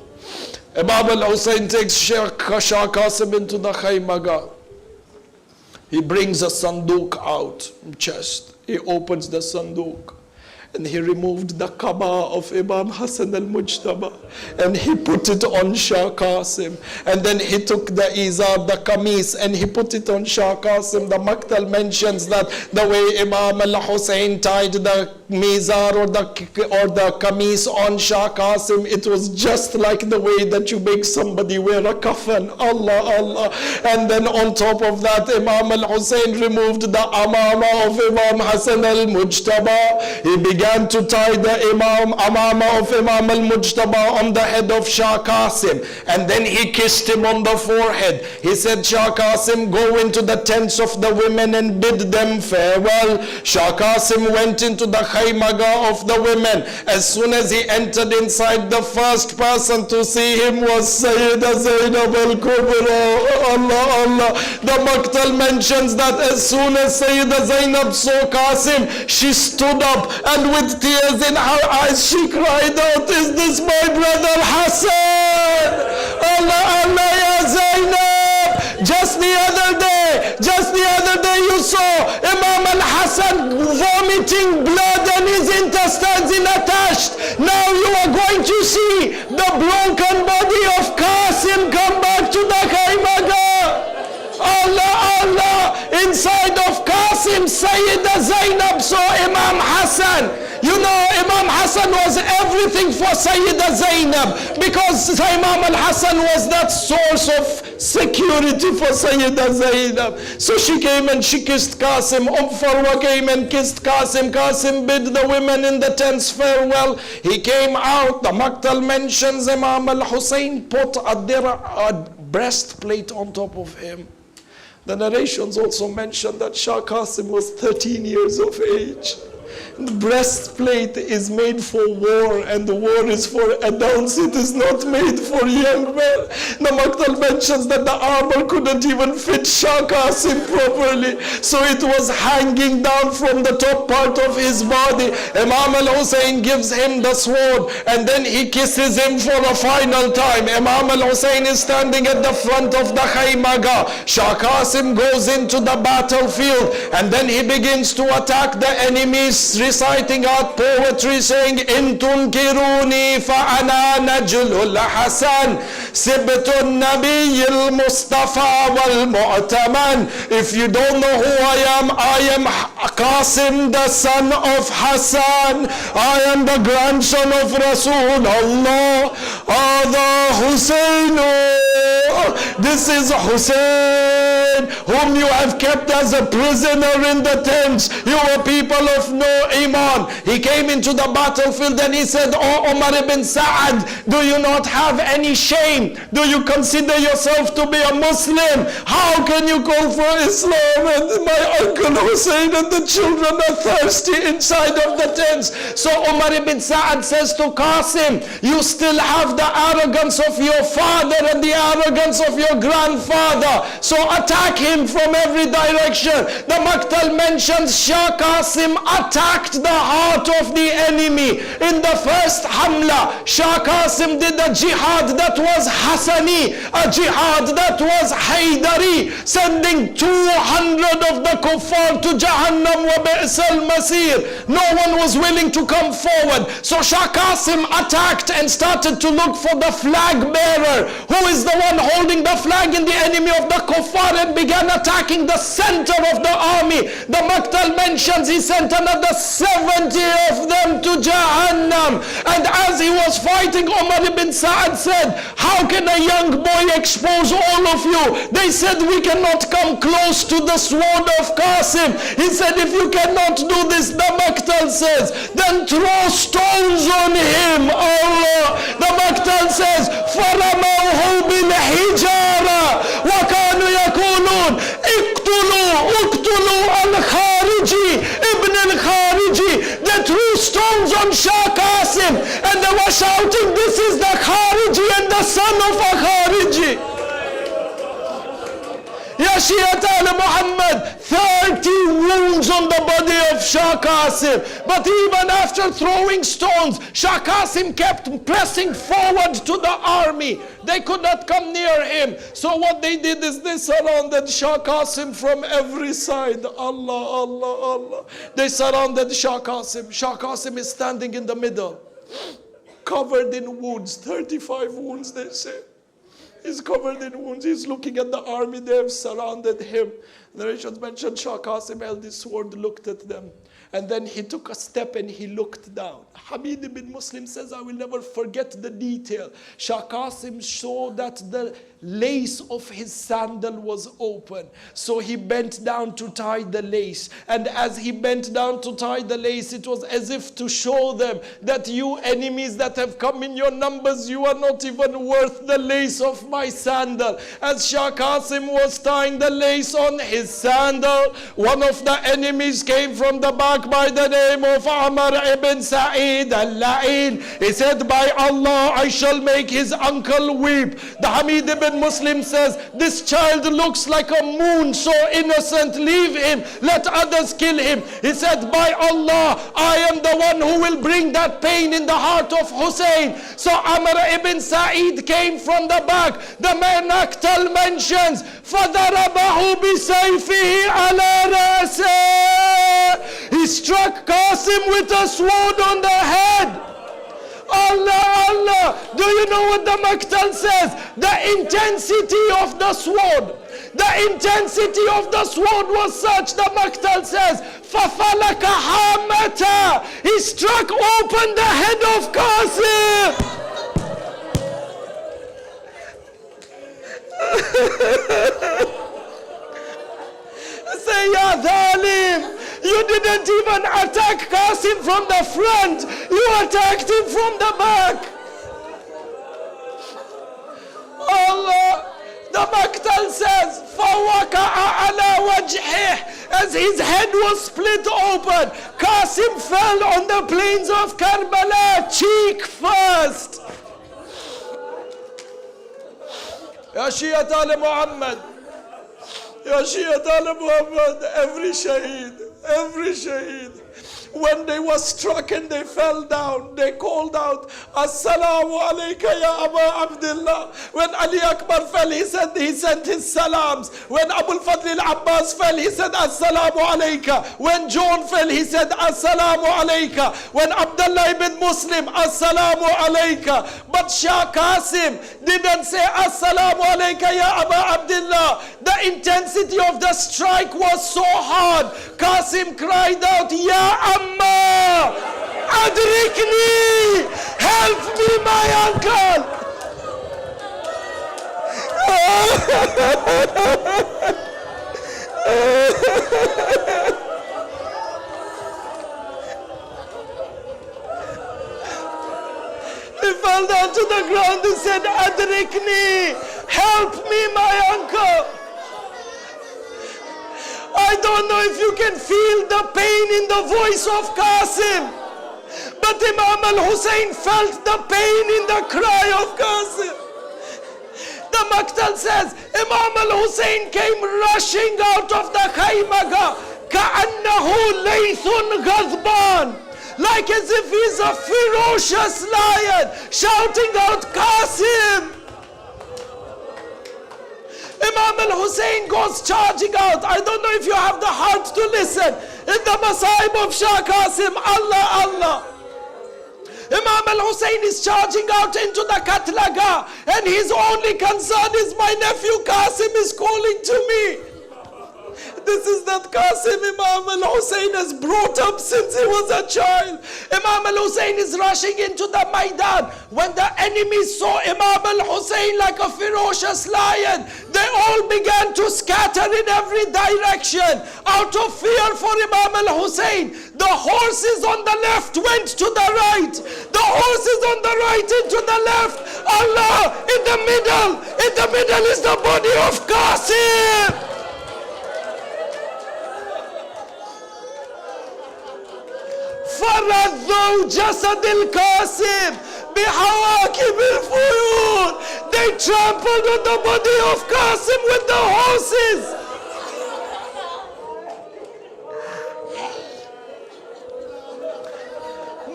Imam al-Husayn takes Shah Qasim into the khaymaga. He brings a sanduq out, chest. He opens the sanduq, and he removed the kaba of Imam Hasan al-Mujtaba, and he put it on Shah Qasim. And then he took the izar, the kameez, and he put it on Shah Qasim. The Maktal mentions that the way Imam al-Husayn tied the mizar or the kameez on Shah Qasim, it was just like the way that you make somebody wear a kafan. Allah, Allah. And then on top of that, Imam al-Husayn removed the amama of Imam Hasan al-Mujtaba. He began to tie the amama of Imam al-Mujtaba on the head of Shah Qasim, and then he kissed him on the forehead. He said, Shah Qasim, go into the tents of the women and bid them farewell. Shah Qasim went into the khaymaga of the women. As soon as he entered inside, the first person to see him was Sayyida Zainab al-Kubra. Allah, Allah. The Maktal mentions that as soon as Sayyida Zainab saw Qasim, she stood up, and with tears in her eyes, she cried out, is this my brother Hassan? Allah, Allah, ya Zainab. Just the other day you saw Imam al-Hassan vomiting blood and his intestines in attached. Now you are going to see the broken body of Qasim come back to the khaymaga. Allah, Allah. Inside of Qasim, Sayyida Zainab saw Imam Hasan. You know, Imam Hasan was everything for Sayyida Zainab, because Imam al-Hasan was that source of security for Sayyida Zainab. So she came and she kissed Qasim. Farwa came and kissed Qasim. Qasim bid the women in the tents farewell. He came out. The Maktal mentions Imam al-Husayn put a breastplate on top of him. The narrations also mention that Shah Qasim was 13 years of age. The breastplate is made for war, and the war is for adults. It is not made for young men. The Maktal mentions that the armor couldn't even fit Shah Qasim properly, so it was hanging down from the top part of his body. Imam al-Husayn gives him the sword, and then he kisses him for a final time. Imam al-Husayn is standing at the front of the khaymaga. Shah Qasim goes into the battlefield, and then he begins to attack the enemies, reciting out poetry, saying, In tunkiruni fa'ana najlul Hasan, sibtun nabiyil Mustafa wal Mu'taman. If you don't know who I am Qasim, the son of Hasan. I am the grandson of Rasulullah. Ada Husayn. This is Hussein, whom you have kept as a prisoner in the tents. You are people of no iman. He came into the battlefield and he said, Oh Umar ibn Sa'ad, do you not have any shame? Do you consider yourself to be a Muslim? How can you call for Islam? And my uncle Hussein and the children are thirsty inside of the tents. So Umar ibn Sa'ad says to Qasim, you still have the arrogance of your father and the arrogance of your grandfather. So attack attack him from every direction. The Maqtal mentions Shah Qasim attacked the heart of the enemy. In the first Hamla, Shah Qasim did a jihad that was Hasani, a jihad that was Haydari, sending 200 of the kuffar to Jahannam wa bi'sal masir. No one was willing to come forward. So Shah Qasim attacked and started to look for the flag bearer. Who is the one holding the flag in the enemy of the kuffar, and began attacking the center of the army. The Maqtal mentions he sent another 70 of them to Jahannam. And as he was fighting, Umar ibn Sa'ad said, how can a young boy expose all of you? They said, we cannot come close to the sword of Qasim. He said, if you cannot do this, the Maqtal says, then throw stones on him. Allah. The Maqtal says, فَرَمَوْهُ بِالْحِجَارَةِ وَكَانُوا يَقُولُونَ اقتلوا al-Khariji, Ibn al-Khariji. They threw stones on Shah Qasim and they were shouting, this is the Khariji and the son of a Khariji. Ya Shi'at al-Muhammad, 30 wounds on the body of Shah Qasim. But even after throwing stones, Shah Qasim kept pressing forward to the army. They could not come near him. So what they did is they surrounded Shah Qasim from every side. Allah, Allah, Allah. They surrounded Shah Qasim. Shah Qasim is standing in the middle, covered in wounds, 35 wounds they say. He's covered in wounds. He's looking at the army. They have surrounded him. The narrations mentioned Shah Qasim held his sword, looked at them. And then he took a step and he looked down. Hamid ibn Muslim says, I will never forget the detail. Shah Qasim saw that the lace of his sandal was open. So he bent down to tie the lace. And as he bent down to tie the lace, it was as if to show them that you enemies that have come in your numbers, you are not even worth the lace of my sandal. As Shah Qasim was tying the lace on his sandal, one of the enemies came from the back by the name of Amir ibn Sa'id al-La'in. He said, by Allah, I shall make his uncle weep. The Hamid ibn Muslim says, this child looks like a moon, so innocent, leave him, let others kill him. He said, by Allah, I am the one who will bring that pain in the heart of Hussein. So Amr ibn Sa'id came from the back. The Maqtal mentions, فَضَرَبَهُ بِسَيْفِهِ عَلَى رَأْسِهِ. He struck Qasim with a sword on the head. Allah, Allah. Do you know what the Maqtal says? The intensity of the sword. The intensity of the sword was such, the Maqtal says, فَفَلَكَ حَامَةً. He struck open the head of Qasim. Say, Ya Dhalim, you didn't even attack Qasim from the front, you attacked him from the back. Allah, the Maqtal says, فَوَقَعَ عَلَى وَجْهِهِ. As his head was split open, Qasim fell on the plains of Karbala, cheek first. Ya Shi'at al-Muhammad, Ya Shi'at al-Muhammad, every shaheed, when they were struck and they fell down, they called out, Assalamu alayka ya Aba Abdullah. When Ali Akbar fell, he sent his salams. When Abu al-Fadl al-Abbas fell, he said, Assalamu alayka. When John fell, he said, Assalamu alayka. When Abdullah ibn Muslim, Assalamu alayka. But Shah Qasim didn't say, Assalamu alayka ya Aba Abdullah. The intensity of the strike was so hard. Qasim cried out, Ya Amma, Adrikni, help me, my uncle. He fell down to the ground and said, Adrikni, help me, my uncle. I don't know if you can feel the pain in the voice of Qasim, but Imam al-Hussein felt the pain in the cry of Qasim. The Maqtal says, Imam al-Hussein came rushing out of the Khaymaga, كَأَنَّهُ لَيْثٌ غَضْبَانٌ, like as if he's a ferocious lion, shouting out, Qasim! Imam al-Hussein goes charging out. I don't know if you have the heart to listen. In the Masaab of Shah Qasim, Allah, Allah. Imam al-Hussein is charging out into the Katlaga, and his only concern is my nephew Qasim is calling to me. This is that Qasim Imam al-Hussein has brought up since he was a child. Imam al-Hussein is rushing into the Maidan. When the enemies saw Imam al-Hussein like a ferocious lion, they all began to scatter in every direction out of fear for Imam al-Hussein. The horses on the left went to the right. The horses on the right into the left. Allah, in the middle is the body of Qasim. فَرَذُّوا جَسَدِ الْقَاسِمِ بِحَوَاكِبِ الْفُيُورِ. They trampled on the body of Qasim with the horses.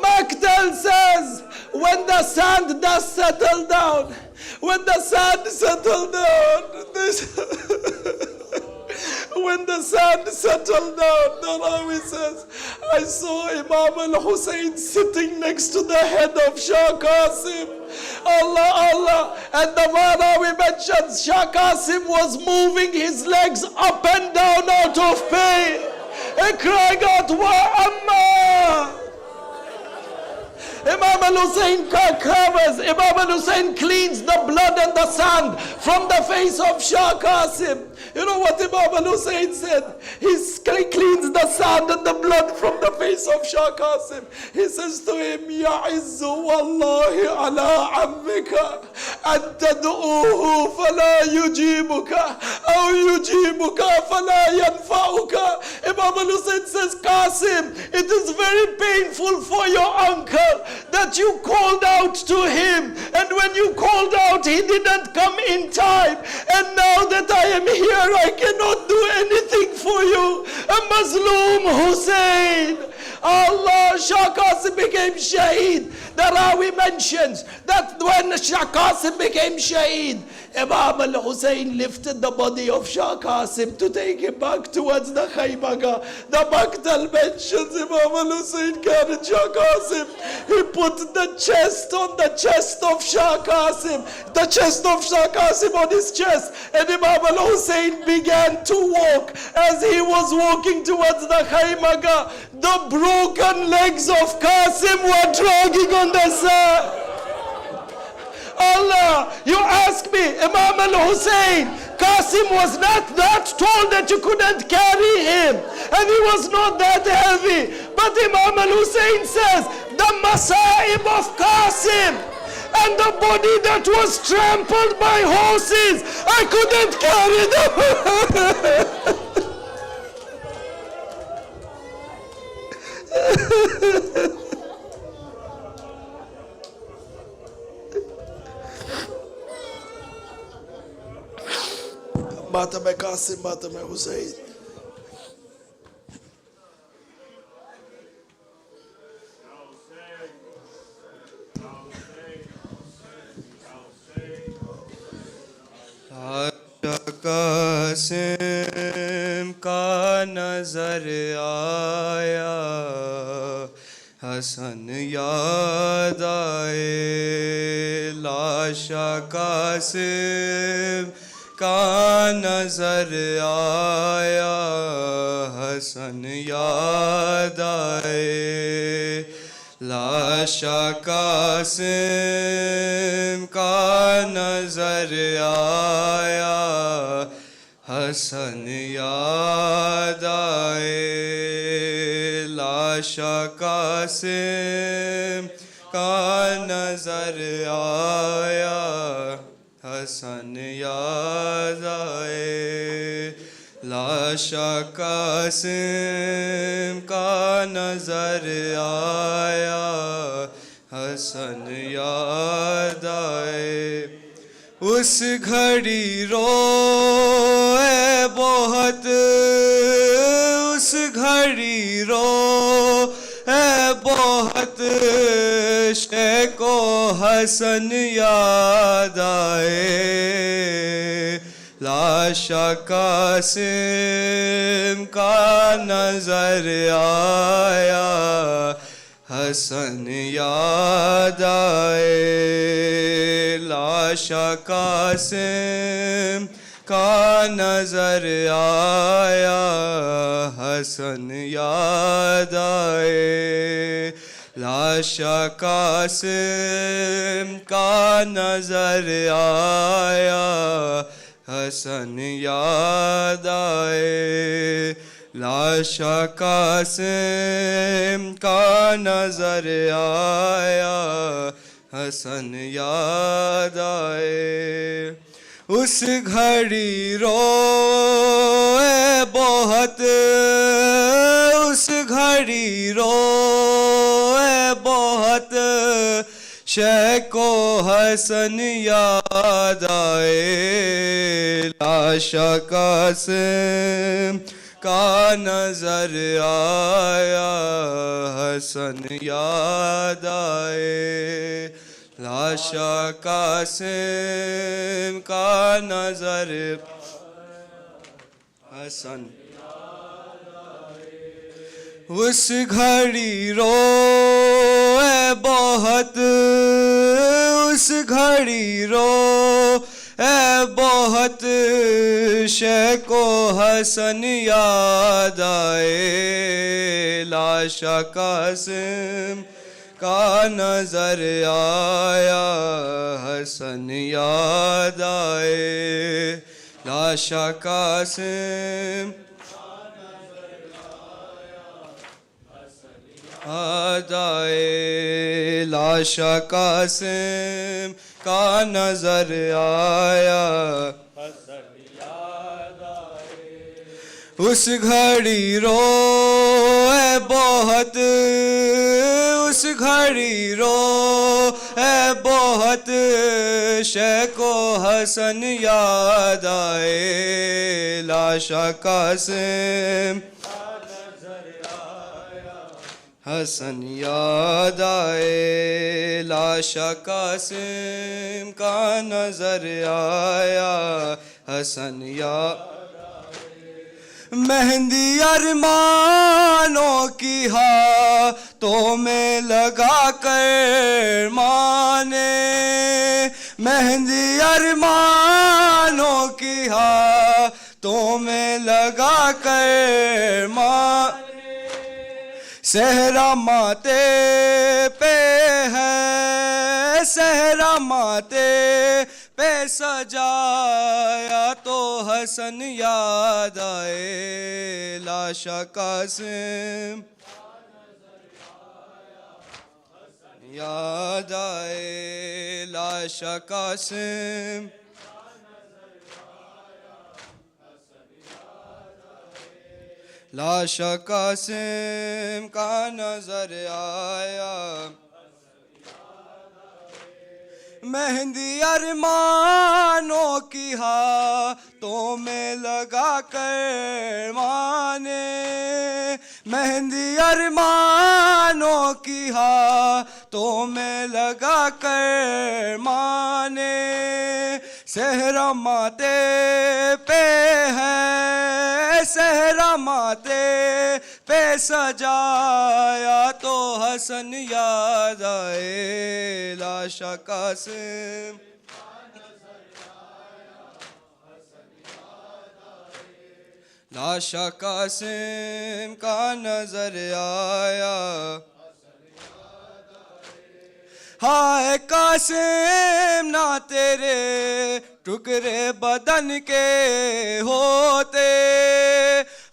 Maqtal says, when the sand dust settled down, when the sand settled down, the Rawi says, I saw Imam al-Hussein sitting next to the head of Shah Qasim. Allah, Allah. And the Rawi mentions Shah Qasim was moving his legs up and down out of pain and crying out, Wa Amma. Imam al-Hussein covers, Imam al-Hussein cleans the blood and the sand from the face of Shah Qasim. You know what Imam al-Hussein said? He cleans the sand and the blood from the face of Shah Qasim. He says to him, يَعِزُّ وَاللَّهِ عَلَىٰ عَمِّكَ أَن تَدْعُوهُ فَلَا يُجِيبُكَ أَوْ يُجِيبُكَ فَلَا يَنْفَعُكَ. Imam al-Hussein says, Qasim, it is very painful for your uncle that you called out to him, and when you called out he didn't come in time, and now that I am here I cannot do anything for you. A Mazloom Hussein. Allah, Shah Qasim became Shaheed. The Rawi mentions that when Shah Qasim became Shaheed, Imam al-Hussein lifted the body of Shah Qasim to take him back towards the Khaymaga. The Maqtal mentions Imam al-Hussein carried Shah Qasim. He put the chest on the chest of Shah Qasim, the chest of Shah Qasim on his chest, and Imam al-Hussein began to walk. As he was walking towards the Khaymaga, the broken legs of Qasim were dragging on the sand. Allah, you ask me, Imam al-Hussein, Qasim was not that tall that you couldn't carry him, and he was not that heavy. But Imam al-Hussein says, the Masaab of Qasim and the body that was trampled by horses, I couldn't carry them. Matam Qasim, Matam Hussein. Qasim ka nazar aaya, Hasan yaad aaye, Lasha Qasim का नजर आया, हसन याद आए, लाशा कासिम का नजर आया, हसन याद आए, लाशा कासिम का नजर आया, हसन याद आए, लाशा कासिम का नजर आया, हसन याद आए, اس گھڑی روئے بہت، اس گھڑی روئے بہت، شیخ و حسن یاد آئے، لاشا قاسم کا نظر آیا، حسن یاد آئے، لاشا قاسم کا نظر آیا، حسن یاد آئے، لاشا قاسم کا نظر آیا، حسن یاد آئے، لاشا قاسم کا نظر آیا، حسن یاد آئے، اس گھڑی روئے بہت، اس گھڑی روئے بہت، شیخ و حسن یاد آئے، لاشا قاسم کا نظر آیا، حسن یاد آئے، لاشا قاسم کا نظر، حسن اس گھڑی روئے بہت، اس گھڑی روئے بہت، شیخ و حسن یاد آئے، لاشا قاسم کا نظر آیا، حسن یاد آئے، لاشا قاسم یاد آئے، لاشا قاسم کا نظر آیا، اس گھڑی روئے بہت، اس گھڑی روئے بہت، شیخ و حسن یاد آئے، لاشا قاسم حسن یاد آئے، لاشا قاسم کا نظر آیا، حسن یاد، مہندی ارمانوں کی ہاتھوں میں لگا کر مانے، مہندی ارمانوں کی ہاتھوں میں لگا کر مانے، صحرا ماتے پہ ہے، صحرا ماتے پہ سجایا تو حسن یاد آئے، لاشا قاسم یاد آئے، لاشا قاسم لاشا قاسم کا نظر آیا، مہندی ارمانوں کی ہاتھوں میں لگا کر مانے، مہندی ارمانوں کی ہاتھوں میں لگا کر مانے، صحرا ماتے پہ ہے، صحرا ماتے پہ سجایا تو حسن یاد آئے، لاشا قاسم لاشا قاسم کا نظر آیا، ہائے قاسم نہ تیرے ٹکڑے بدن کے ہوتے،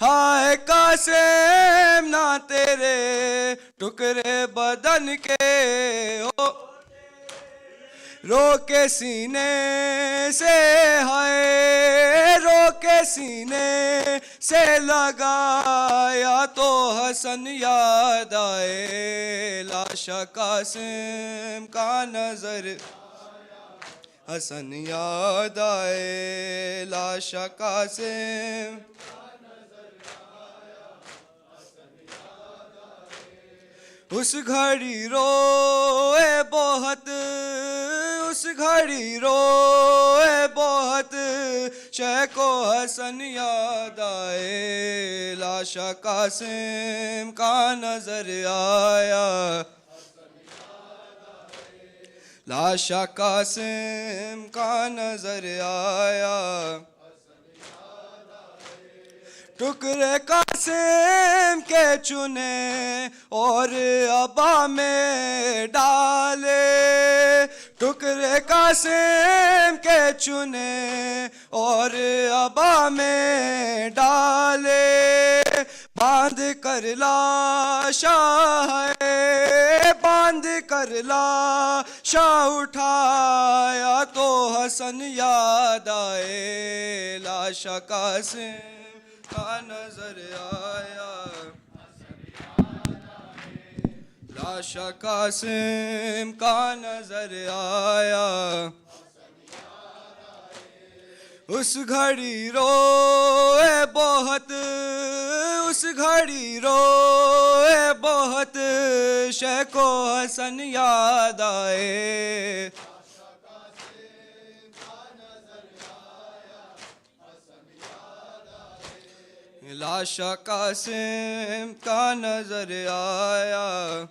ہائے قاسم نہ تیرے ٹکڑے بدن کے ہوتے، رو کے سینے سے ہے، رو کے سینے سے لگایا تو حسن یاد آئے، لاشا قاسم کا نظر حسن یاد آئے لاشا قاسم اس گھڑی روئے بہت اس گھڑی روئے بہت شیخ و حسن یاد آئے لاشا قاسم کا نظر آیا لاشا قاسم کا نظر آیا ٹکڑے قاسم کے چنے اور ابا میں ڈالے ٹکڑے قاسم کے چنے اور ابا میں ڈالے باندھ کر لاشا ہے باندھ کر لاشا اٹھایا تو حسن یاد آئے لاشا قاسم کا نظر آیا لاشا قاسم کا نظر آیا اس گھڑی روئے بہت اس گھڑی روئے بہت شیخ و حسن یاد آئے لاشا قاسم کا نظر آیا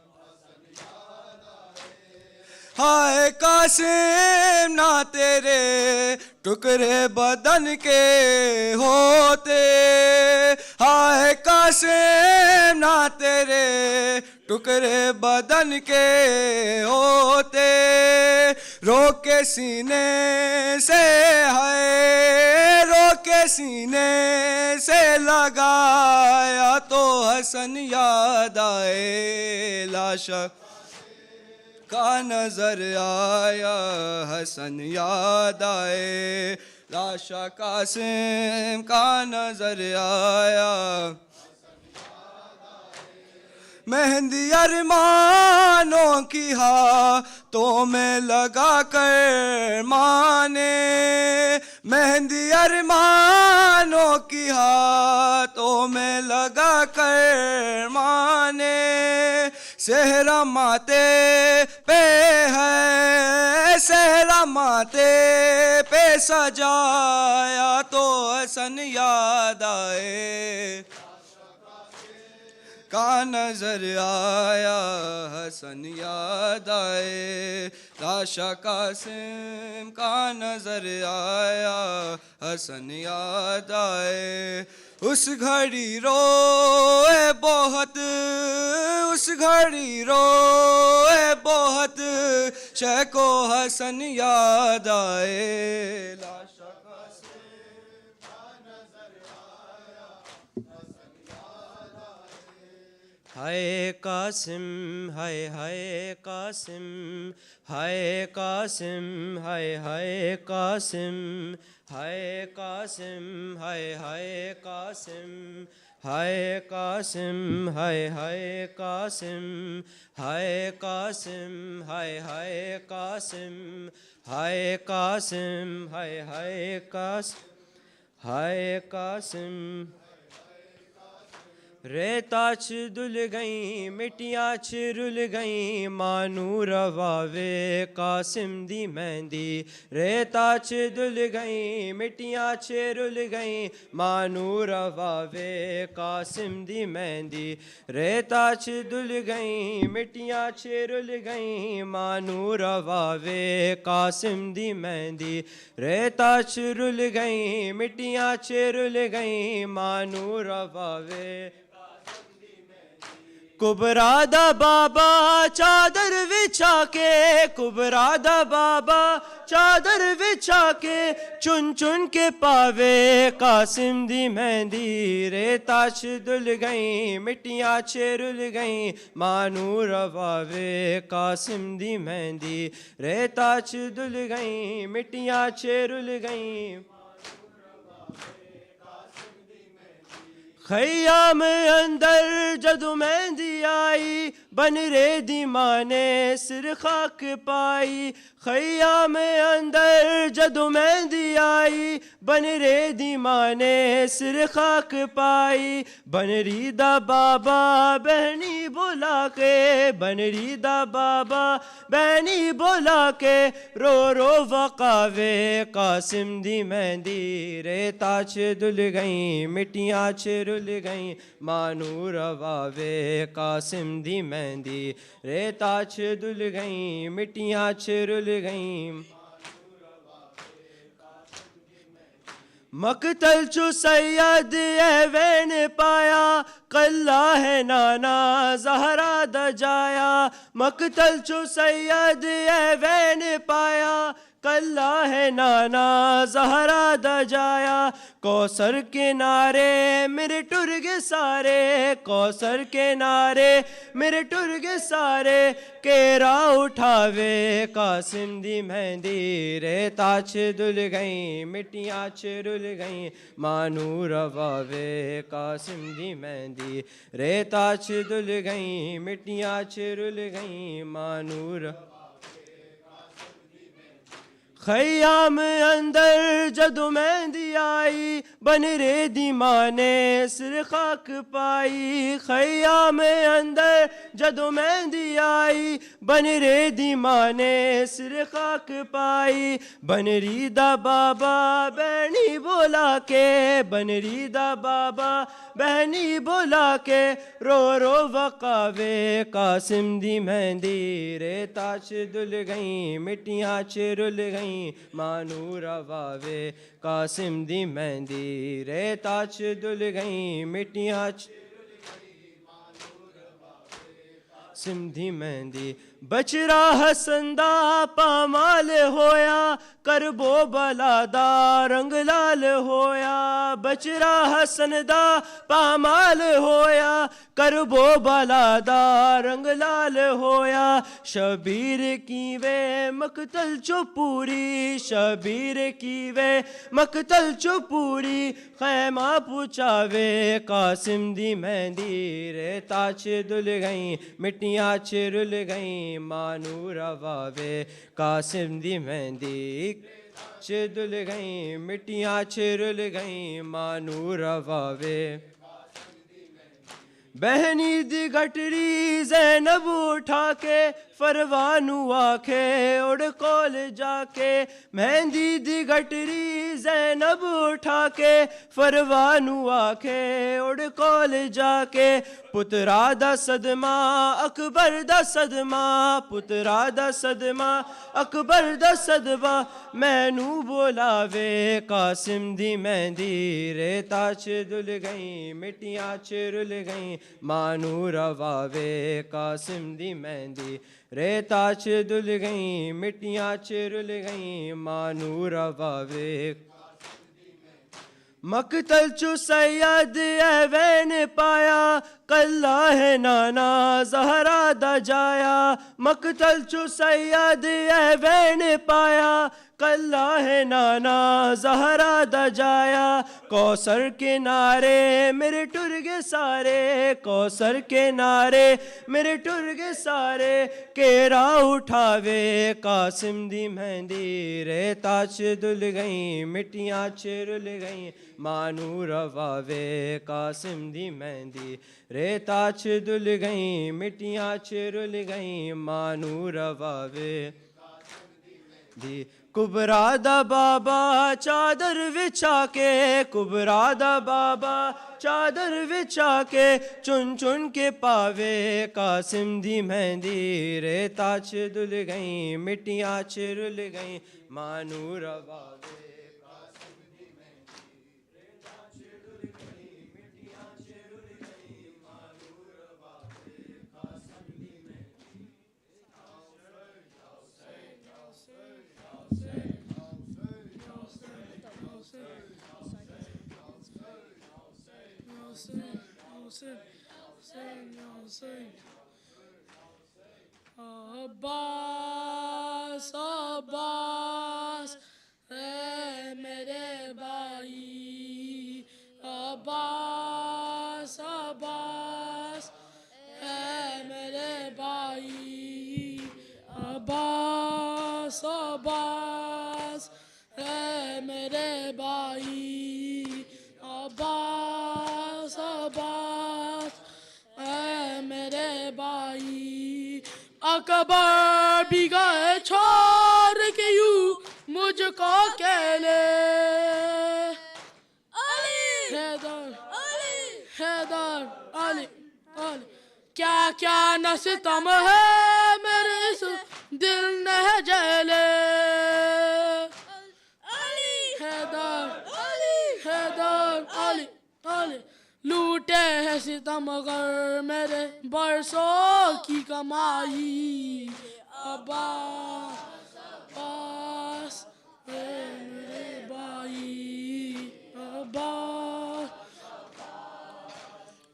ہائے قاسم نہ تیرے ٹکڑے بدن کے ہوتے ہائے قاسم نہ تیرے ٹکڑے بدن کے ہوتے رو کے سینے سے ہے رو کے سینے سے لگایا تو حسن یاد آئے لاشا کا نظر آیا حسن یاد آئے لاشا قاسم کا نظر آیا مہندی ارمانوں کی ہاتھوں میں لگا کر مانے مہندی ارمانوں کی ہاتھوں میں لگا کر مانے صحرا ماتے پہ ہے صحرا ماتے پہ سجایا تو حسن یاد آئے کا نظر آیا حسن یاد آئے لاشا قاسم کا نظر آیا حسن یاد آئے اس گھڑی روئے بہت اس گھڑی روئے بہت شیخ و حسن یاد آئے لاشا قاسم کا نظر آیا حسن یاد آئے ہائے قاسم ہائے ہائے قاسم ہائے قاسم ہائے ہائے قاسم ہائے قاسم ہائے ہائے قاسم ہائے قاسم ہائے ہائے قاسم ہائے قاسم ہائے ہائے قاسم ہائے قاسم ہائے ہائے قاسم ہائے قاسم ریتا چ دل گئیں مٹیاں چ رل گئیں مانو رواوے قاسم دی مہندی ریتا چ دل گئیں مٹیاں چ رل گئیں مانو رواوے قاسم دی مہندی ریتا چ دل گئیں مٹیاں چ رل گئیں مانو رواوے قاسم دی مہندی ریتا چ رل گئیں مٹیاں چ رل گئیں مانو رواوے کبرا دا بابا چادر وچھا کے کبرا دا بابا چادر وچھا کے چن چن کے پاوے قاسم دی مہندی ریتا چ دل گئیں مٹیاں چ رل گئیں مانو رواوے قاسم دی مہندی ریتا چ دل گئیں مٹیاں چ رل گئیں خیام اندر جدو مہندی آئی بن رے دیمانے سر خاک پائی خیام اندر جدو مہندی آئی بن رے دیمانے سر خاک پائی بن ریدہ بابا بہنی بلا کے بن ریدہ بابا بہنی بلا کے رو رو وقاوے قاسم دی مہندی ریتا چھ دل گئیں مٹیاں چھ رل گئیں مانو رواوے قاسم دی مہندی ریتا چھ دل گئیں مٹیاں چھ رل گئیں مقتل چو سید ایوین پایا قلہ ہے نانا زہرا دا جایا مقتل چو سید ایوین پایا قلہ ہے نانا زہرا دا جایا کوثر کے نعرے میرے ٹرگ سارے کوثر کے نعرے میرے ٹرگ سارے کیرا اٹھاوے قاسم دی مہندی ریتا چھ دل گئیں مٹیاں چھ رل گئیں مانو رواوے قاسم دی مہندی ریتا چھ دل گئیں مٹیاں چھ رل گئیں مانو رواوے خیام اندر جدو مہندی آئی بن رے دیمانے سر خاک پائی خیام اندر جدو مہندی آئی بن رے دیمانے سر خاک پائی بن ریدہ بابا بہنی بولا کے بن ریدہ بابا بہنی بولا کے رو رو وقاوے قاسم دی مہندی ریتا چھ دل گئیں مٹیاں چھ رل گئیں مانو رواوے قاسم دی مہندی ریتا چھ دل گئیں مٹیاں چھ قاسم دی مہندی بچرا حسن دا پامال ہویا کربو بلا دا رنگ لال ہویا بچرا حسن دا پامال ہویا کربو بلا دا رنگ لال ہویا شبیر کی وے مقتل چو پوری شبیر کی وے مقتل چو پوری خیمہ پوچھاوے قاسم دی مہندی ریتا چھ دل گئیں مٹیاں چھ رل گئیں مانو رواوے قاسم دی مہندی چھ دل گئیں مٹیاں چھ رل گئیں مانو رواوے بہنی دی گٹری زینب اٹھا کے فروانو آکھے اڑ کول جا کے مہندی دی گٹری زینب اٹھا کے فروانو آکھے اڑ کول جا کے پترا دا صدمہ اکبر دا صدمہ پترا دا صدمہ اکبر دا صدمہ مینو بولاوے قاسم دی مہندی ریتا چھ دل گئیں مٹیاں چھ رل گئیں مانو رواوے قاسم دی مہندی ریتا چھ دل گئیں مٹیاں چھ رل گئیں مانو رواوے مقتل چو سید ایوین پایا قلہ ہے نانا زہرا دا جایا مقتل چو سید ایوین پایا قلہ ہے نانا زہرا دا جایا کوثر کے نعرے میرے ٹرگ سارے کوثر کے نعرے میرے ٹرگ سارے کیرا اٹھاوے قاسم دی مہندی ریتا چھ دل گئیں مٹیاں چھ رل گئیں مانو رواوے قاسم دی مہندی ریتا چھ دل گئیں مٹیاں چھ رل گئیں مانو رواوے دی کبرا دا بابا چادر وچھا کے کبرا دا بابا چادر وچھا کے چن چن کے پاوے قاسم دی مہندی ریتا چھ دل گئیں مٹیاں چھ رل گئیں مانو رواوے عباس عباس اے میرے بھائی عباس عباس اے میرے عباس اے میرے بھائی عباس عباس اے میرے بھائی اکبر بھی گئے چھوڑ کے یوں مجھ کو کہلے حیدر حیدر علی علی کیا کیا نہ ستم ہے میرے اس دل نے جیلے حیدر حیدر علی علی لوٹے ہیں ستم گر میرے برسوں کی کمائی عباس عباس اے میرے بھائی عباس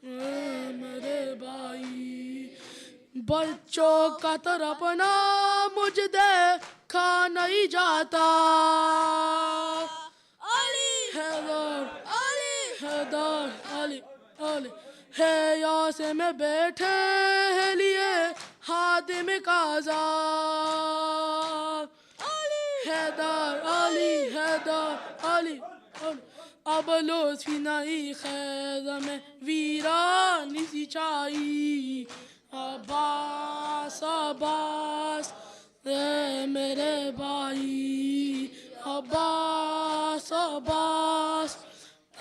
اے میرے بھائی بچوں کا تڑپنا مجھ دیکھا نہیں جاتا حیدر حیدر علی علی ہے یاسے میں بیٹھے ہیں لیے حاتم کاذاب حیدر علی حیدر علی علی اب لطفی نہیں خیز میں ویرانی سی چائی عباس عباس اے میرے بھائی عباس عباس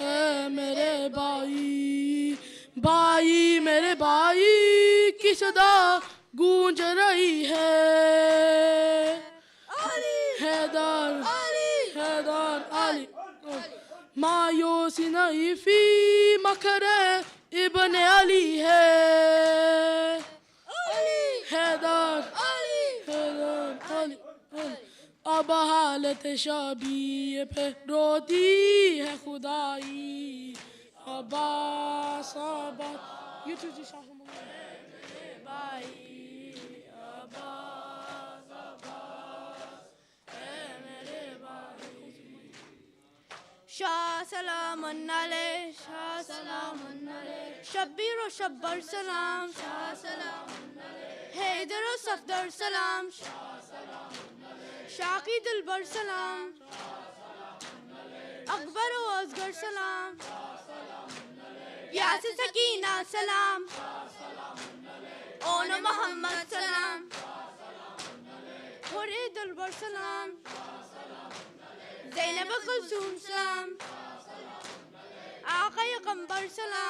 اے میرے بھائی بھائی میرے بھائی کی صدا گونج رہی ہے حیدر حیدر علی مایوسی نہیں فی مکر ابن علی ہے حیدر حیدر علی اب حالت شبیہ پہ روتی ہے خدائی عباس عباس یہ تجھے شاہ میرے بھائی عباس عباس اے میرے بھائی شاہ سلام علیہ شاہ سلام علیہ شبیر و شبر سلام شاہ سلام علیہ حیدر و صفدر سلام شاہ سلام علیہ شاقی دلبر سلام اکبر و اصغر سلام یاس سکینہ سلام اون محمد سلام حوری دلبر سلام زینب کلثوم سلام آقا قمبر سلام